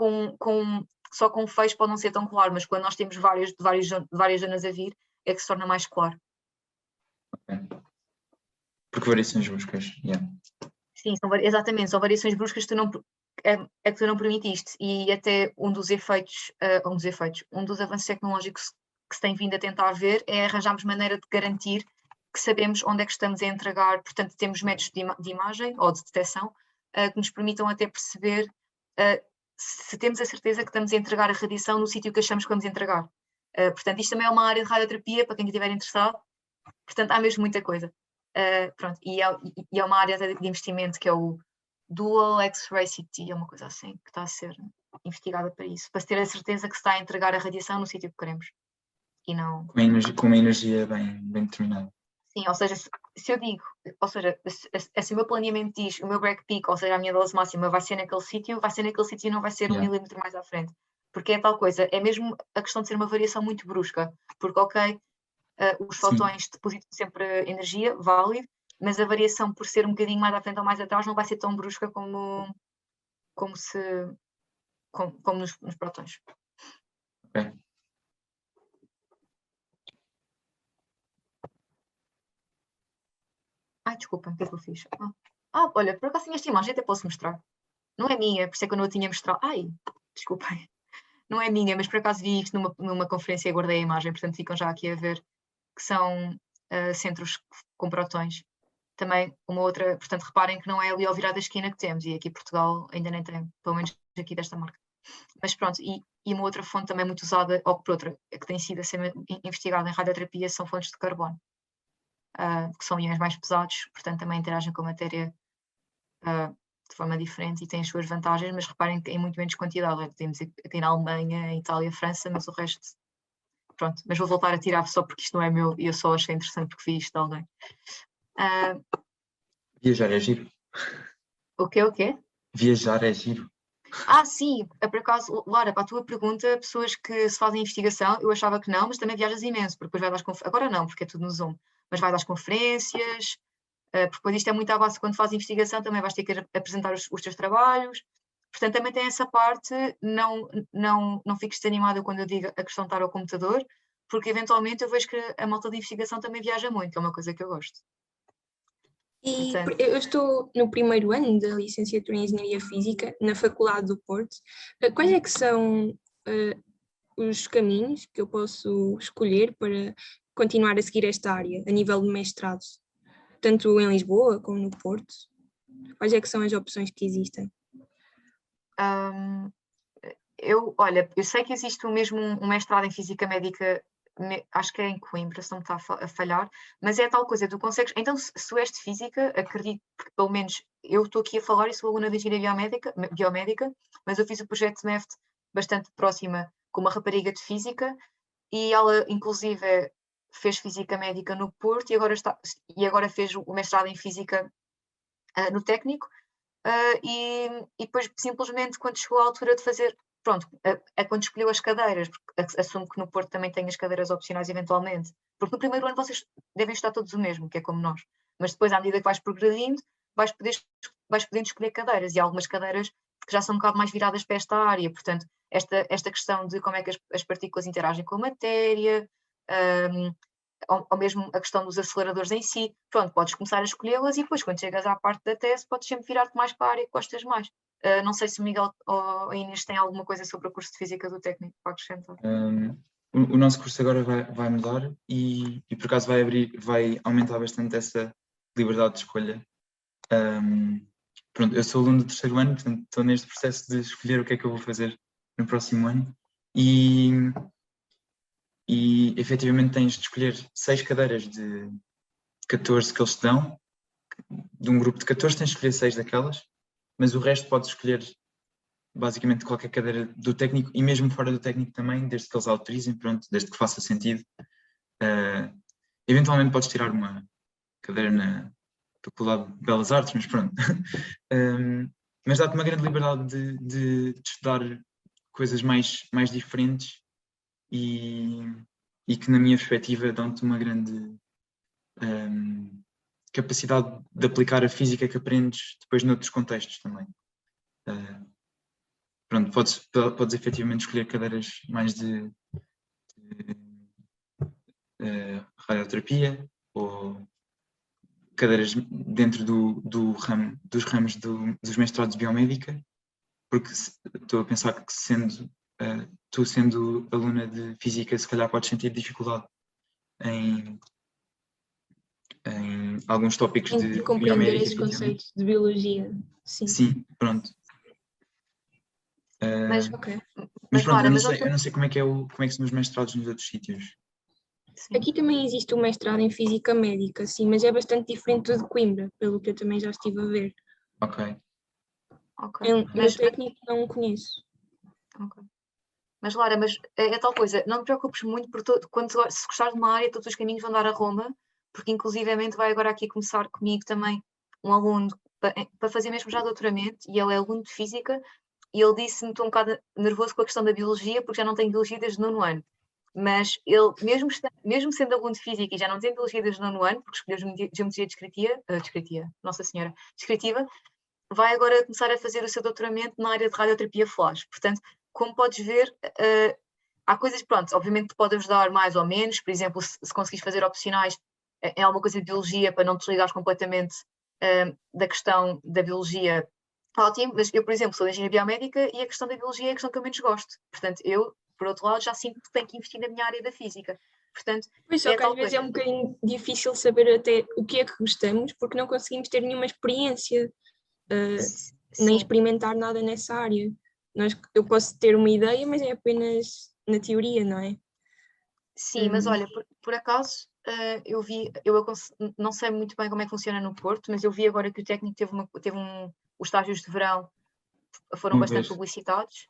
só com feixe pode não ser tão claro, mas quando nós temos várias zonas a vir, é que se torna mais claro. Okay. Porque variações bruscas, Sim, exatamente, são variações bruscas que tu não permitiste, e até um dos avanços tecnológicos que se tem vindo a tentar ver é arranjarmos maneira de garantir que sabemos onde é que estamos a entregar, portanto temos métodos de imagem ou de detecção que nos permitam até perceber se temos a certeza que estamos a entregar a radiação no sítio que achamos que vamos entregar. Portanto, isto também é uma área de radioterapia para quem estiver interessado, portanto há mesmo muita coisa. Pronto, e é uma área de investimento que é o Dual X-Ray CT, é uma coisa assim, que está a ser investigada para isso, para se ter a certeza que se está a entregar a radiação no sítio que queremos. E não... Com uma energia bem determinada. Sim, ou seja, se eu digo, ou seja, se o meu planeamento diz o meu break peak, ou seja, a minha dose máxima vai ser naquele sítio e não vai ser 1 milímetro mais à frente. Porque é tal coisa, é mesmo a questão de ser uma variação muito brusca, porque ok, os fotões depositam sempre energia, válido, mas a variação por ser um bocadinho mais à frente ou mais atrás não vai ser tão brusca como nos prótons. Ok. Ai, desculpa, o que é que eu fiz? Olha, por acaso tinha esta imagem, até posso mostrar. Não é minha, por isso é que eu não a tinha mostrado. Ai, desculpem. Não é minha, mas por acaso vi isto numa conferência e guardei a imagem, portanto ficam já aqui a ver que são centros com protões. Também uma outra, portanto reparem que não é ali ao virar da esquina que temos, e aqui Portugal ainda nem tem, pelo menos aqui desta marca. Mas pronto, e uma outra fonte também muito usada, ou por outra, que tem sido a ser investigada em radioterapia, são fontes de carbono, que são íons mais pesados, portanto também interagem com a matéria de forma diferente e têm as suas vantagens, mas reparem que em muito menos quantidade. Temos aqui na Alemanha, Itália, França, mas o resto, pronto. Mas vou voltar a tirar só porque isto não é meu e eu só achei interessante porque vi isto de alguém. Viajar é giro. O quê? Viajar é giro. Sim, por acaso, Laura, para a tua pergunta, pessoas que se fazem investigação, eu achava que não, mas também viajas imenso, porque depois vais às conferências, agora não, porque é tudo no Zoom, mas vais às conferências, porque depois isto é muito à base, quando fazes investigação também vais ter que apresentar os teus trabalhos, portanto também tem essa parte, não fiques desanimada quando eu digo a questão de estar ao computador, porque eventualmente eu vejo que a malta de investigação também viaja muito, que é uma coisa que eu gosto. E Portanto, eu estou no primeiro ano da licenciatura em Engenharia Física, na Faculdade do Porto. Quais é que são os caminhos que eu posso escolher para continuar a seguir esta área, a nível de mestrado? Tanto em Lisboa como no Porto? Quais é que são as opções que existem? olha, eu sei que existe mesmo um mestrado em Física Médica, acho que é em Coimbra, se não me está a falhar, mas é tal coisa, tu consegues, então se tu és de Física, acredito que pelo menos, eu estou aqui a falar e sou aluna de Engenharia Biomédica, mas eu fiz o projeto de MEFT bastante próxima com uma rapariga de Física, e ela inclusive fez Física Médica no Porto, e agora fez o mestrado em Física no técnico, e depois simplesmente quando chegou a altura de fazer, pronto, é quando escolheu as cadeiras, porque assumo que no Porto também tem as cadeiras opcionais eventualmente, porque no primeiro ano vocês devem estudar todos o mesmo, que é como nós, mas depois à medida que vais progredindo, vais podendo escolher cadeiras, e há algumas cadeiras que já são um bocado mais viradas para esta área, portanto, esta questão de como é que as partículas interagem com a matéria, ou mesmo a questão dos aceleradores em si, pronto, podes começar a escolhê-las e depois, quando chegas à parte da tese, podes sempre virar-te mais para a área que gostas mais. Não sei se o Miguel ou a Inês têm alguma coisa sobre o curso de Física do Técnico para acrescentar. O nosso curso agora vai mudar e por acaso vai aumentar bastante essa liberdade de escolha. Pronto, eu sou aluno do terceiro ano, portanto estou neste processo de escolher o que é que eu vou fazer no próximo ano e efetivamente tens de escolher 6 cadeiras de 14 que eles te dão. De um grupo de 14 tens de escolher 6 daquelas, mas o resto podes escolher basicamente qualquer cadeira do técnico e mesmo fora do técnico também, desde que eles autorizem, pronto, desde que faça sentido. Eventualmente podes tirar uma cadeira na Faculdade de Belas Artes, mas pronto. Mas dá-te uma grande liberdade de estudar coisas mais diferentes e que na minha perspectiva dão-te uma grande capacidade de aplicar a física que aprendes depois noutros contextos também. Pronto, podes efetivamente escolher cadeiras mais de radioterapia ou cadeiras dentro dos ramos dos mestrados de biomédica, porque estou a pensar que tu sendo aluna de física, se calhar podes sentir dificuldade em alguns tópicos de compreender esses conceitos de biologia. Sim, pronto. Mas pronto, Laura, eu não sei como é que são os mestrados nos outros sítios. Sim. Aqui também existe o mestrado em Física Médica, sim, mas é bastante diferente do de Coimbra, pelo que eu também já estive a ver. Ok. No técnico não conheço. Okay. Mas Laura, é tal coisa, não te preocupes muito, porque se gostares de uma área, todos os caminhos vão dar a Roma, porque inclusivamente vai agora aqui começar comigo também um aluno para fazer mesmo já doutoramento, e ele é aluno de Física, e ele disse-me que estou um bocado nervoso com a questão da Biologia, porque já não tenho Biologia desde o 9º ano. Mas ele, mesmo sendo aluno de Física e já não tem Biologia desde o 9º ano, porque escolheu Geometria Descritiva, vai agora começar a fazer o seu doutoramento na área de radioterapia flash. Portanto, como podes ver, há coisas, pronto, obviamente que pode ajudar mais ou menos, por exemplo, se conseguires fazer opcionais em alguma coisa de biologia para não te desligares completamente da questão da biologia, ótimo, mas eu, por exemplo, sou de engenharia biomédica e a questão da biologia é a questão que eu menos gosto. Portanto, eu, por outro lado, já sinto que tenho que investir na minha área da física. Portanto, pois só que às vezes é um bocadinho difícil saber até o que é que gostamos, porque não conseguimos ter nenhuma experiência, nem experimentar nada nessa área. eu posso ter uma ideia, mas é apenas na teoria, não é? Sim, mas olha, por acaso, não sei muito bem como é que funciona no Porto, mas eu vi agora que o técnico os estágios de verão foram bastante publicitados,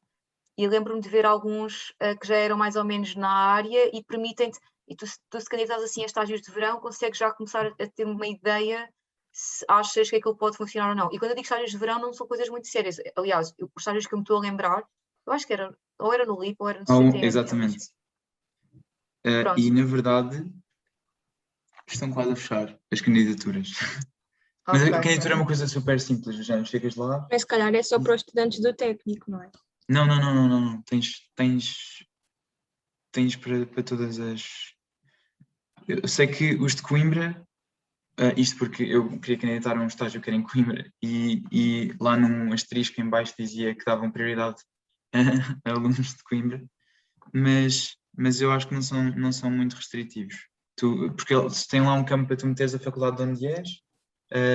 e lembro-me de ver alguns que já eram mais ou menos na área e permitem-te, e tu se candidatas assim a estágios de verão, consegues já começar a ter uma ideia se achas que aquilo pode funcionar ou não. E quando eu digo estágios de verão, não são coisas muito sérias. Aliás, os estágios que eu me estou a lembrar, eu acho que ou era no LIP ou era no CTM. Exatamente. E na verdade estão quase a fechar as candidaturas. Mas a candidatura é uma coisa super simples, já chegas lá. Mas se calhar é só para os estudantes do técnico, não é? Não. Tens para todas as. Eu sei que os de Coimbra, isto porque eu queria candidatar a um estágio que era em Coimbra e lá num asterisco em baixo dizia que davam prioridade a alunos de Coimbra, mas eu acho que não são muito restritivos. Porque eles têm lá um campo para tu meteres a faculdade de onde és,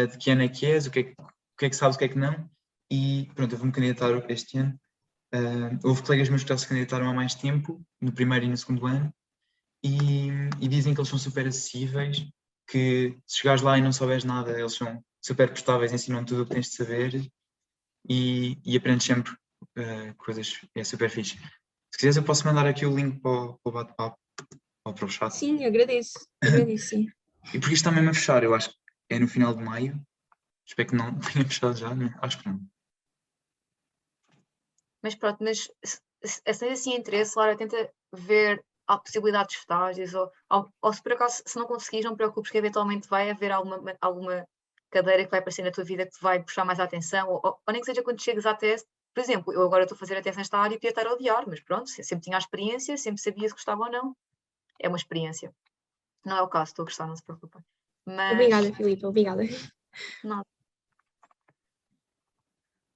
de que ano é que és, o que é que sabes, o que é que não, e pronto, eu vou-me candidatar este ano. Houve colegas meus que já se candidataram há mais tempo, no primeiro e no segundo ano, e dizem que eles são super acessíveis, que se chegares lá e não souberes nada, eles são super prestáveis, ensinam tudo o que tens de saber e aprendes sempre coisas, é super fixe. Se quiseres eu posso mandar aqui o link para o bate-papo ou para o chat. Sim, agradeço sim. E porque isto está mesmo a fechar, eu acho que é no final de maio, espero que não tenha fechado já, acho que não. Mas pronto, mas se tens assim interesse, Laura, tenta ver a possibilidade de estágios, ou se por acaso, se não conseguires, não te preocupes que eventualmente vai haver alguma cadeira que vai aparecer na tua vida que te vai puxar mais a atenção, ou nem que seja quando chegues à tese. Por exemplo, eu agora estou a fazer a tese nesta área e podia estar a odiar, mas pronto, sempre tinha a experiência, sempre sabia se gostava ou não. É uma experiência. Não é o caso, estou a gostar, não se preocupem. Mas... Obrigada, Filipe, obrigada. Nada.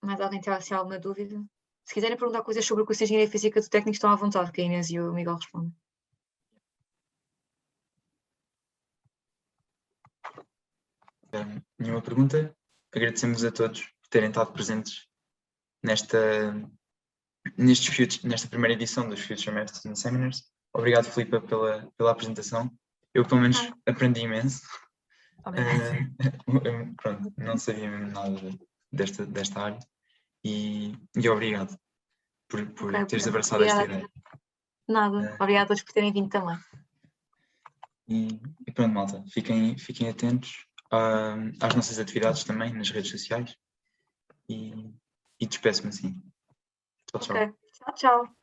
Mais alguém tem assim, alguma dúvida? Se quiserem perguntar coisas sobre o curso de Engenharia Física do técnico, estão à vontade, que a Inês e o Miguel respondem. Nenhuma pergunta? Agradecemos a todos por terem estado presentes nesta primeira edição dos Future Maths and Seminars. Obrigado, Filipe, pela apresentação. Eu, pelo menos, aprendi imenso. Pronto, não sabia mesmo nada desta área. E obrigado por teres abraçado esta ideia. Nada. Obrigada a todos por terem vindo também. E pronto, malta. Fiquem atentos às nossas atividades também nas redes sociais. E despeço-me assim. Tchau, tchau. Tchau, tchau.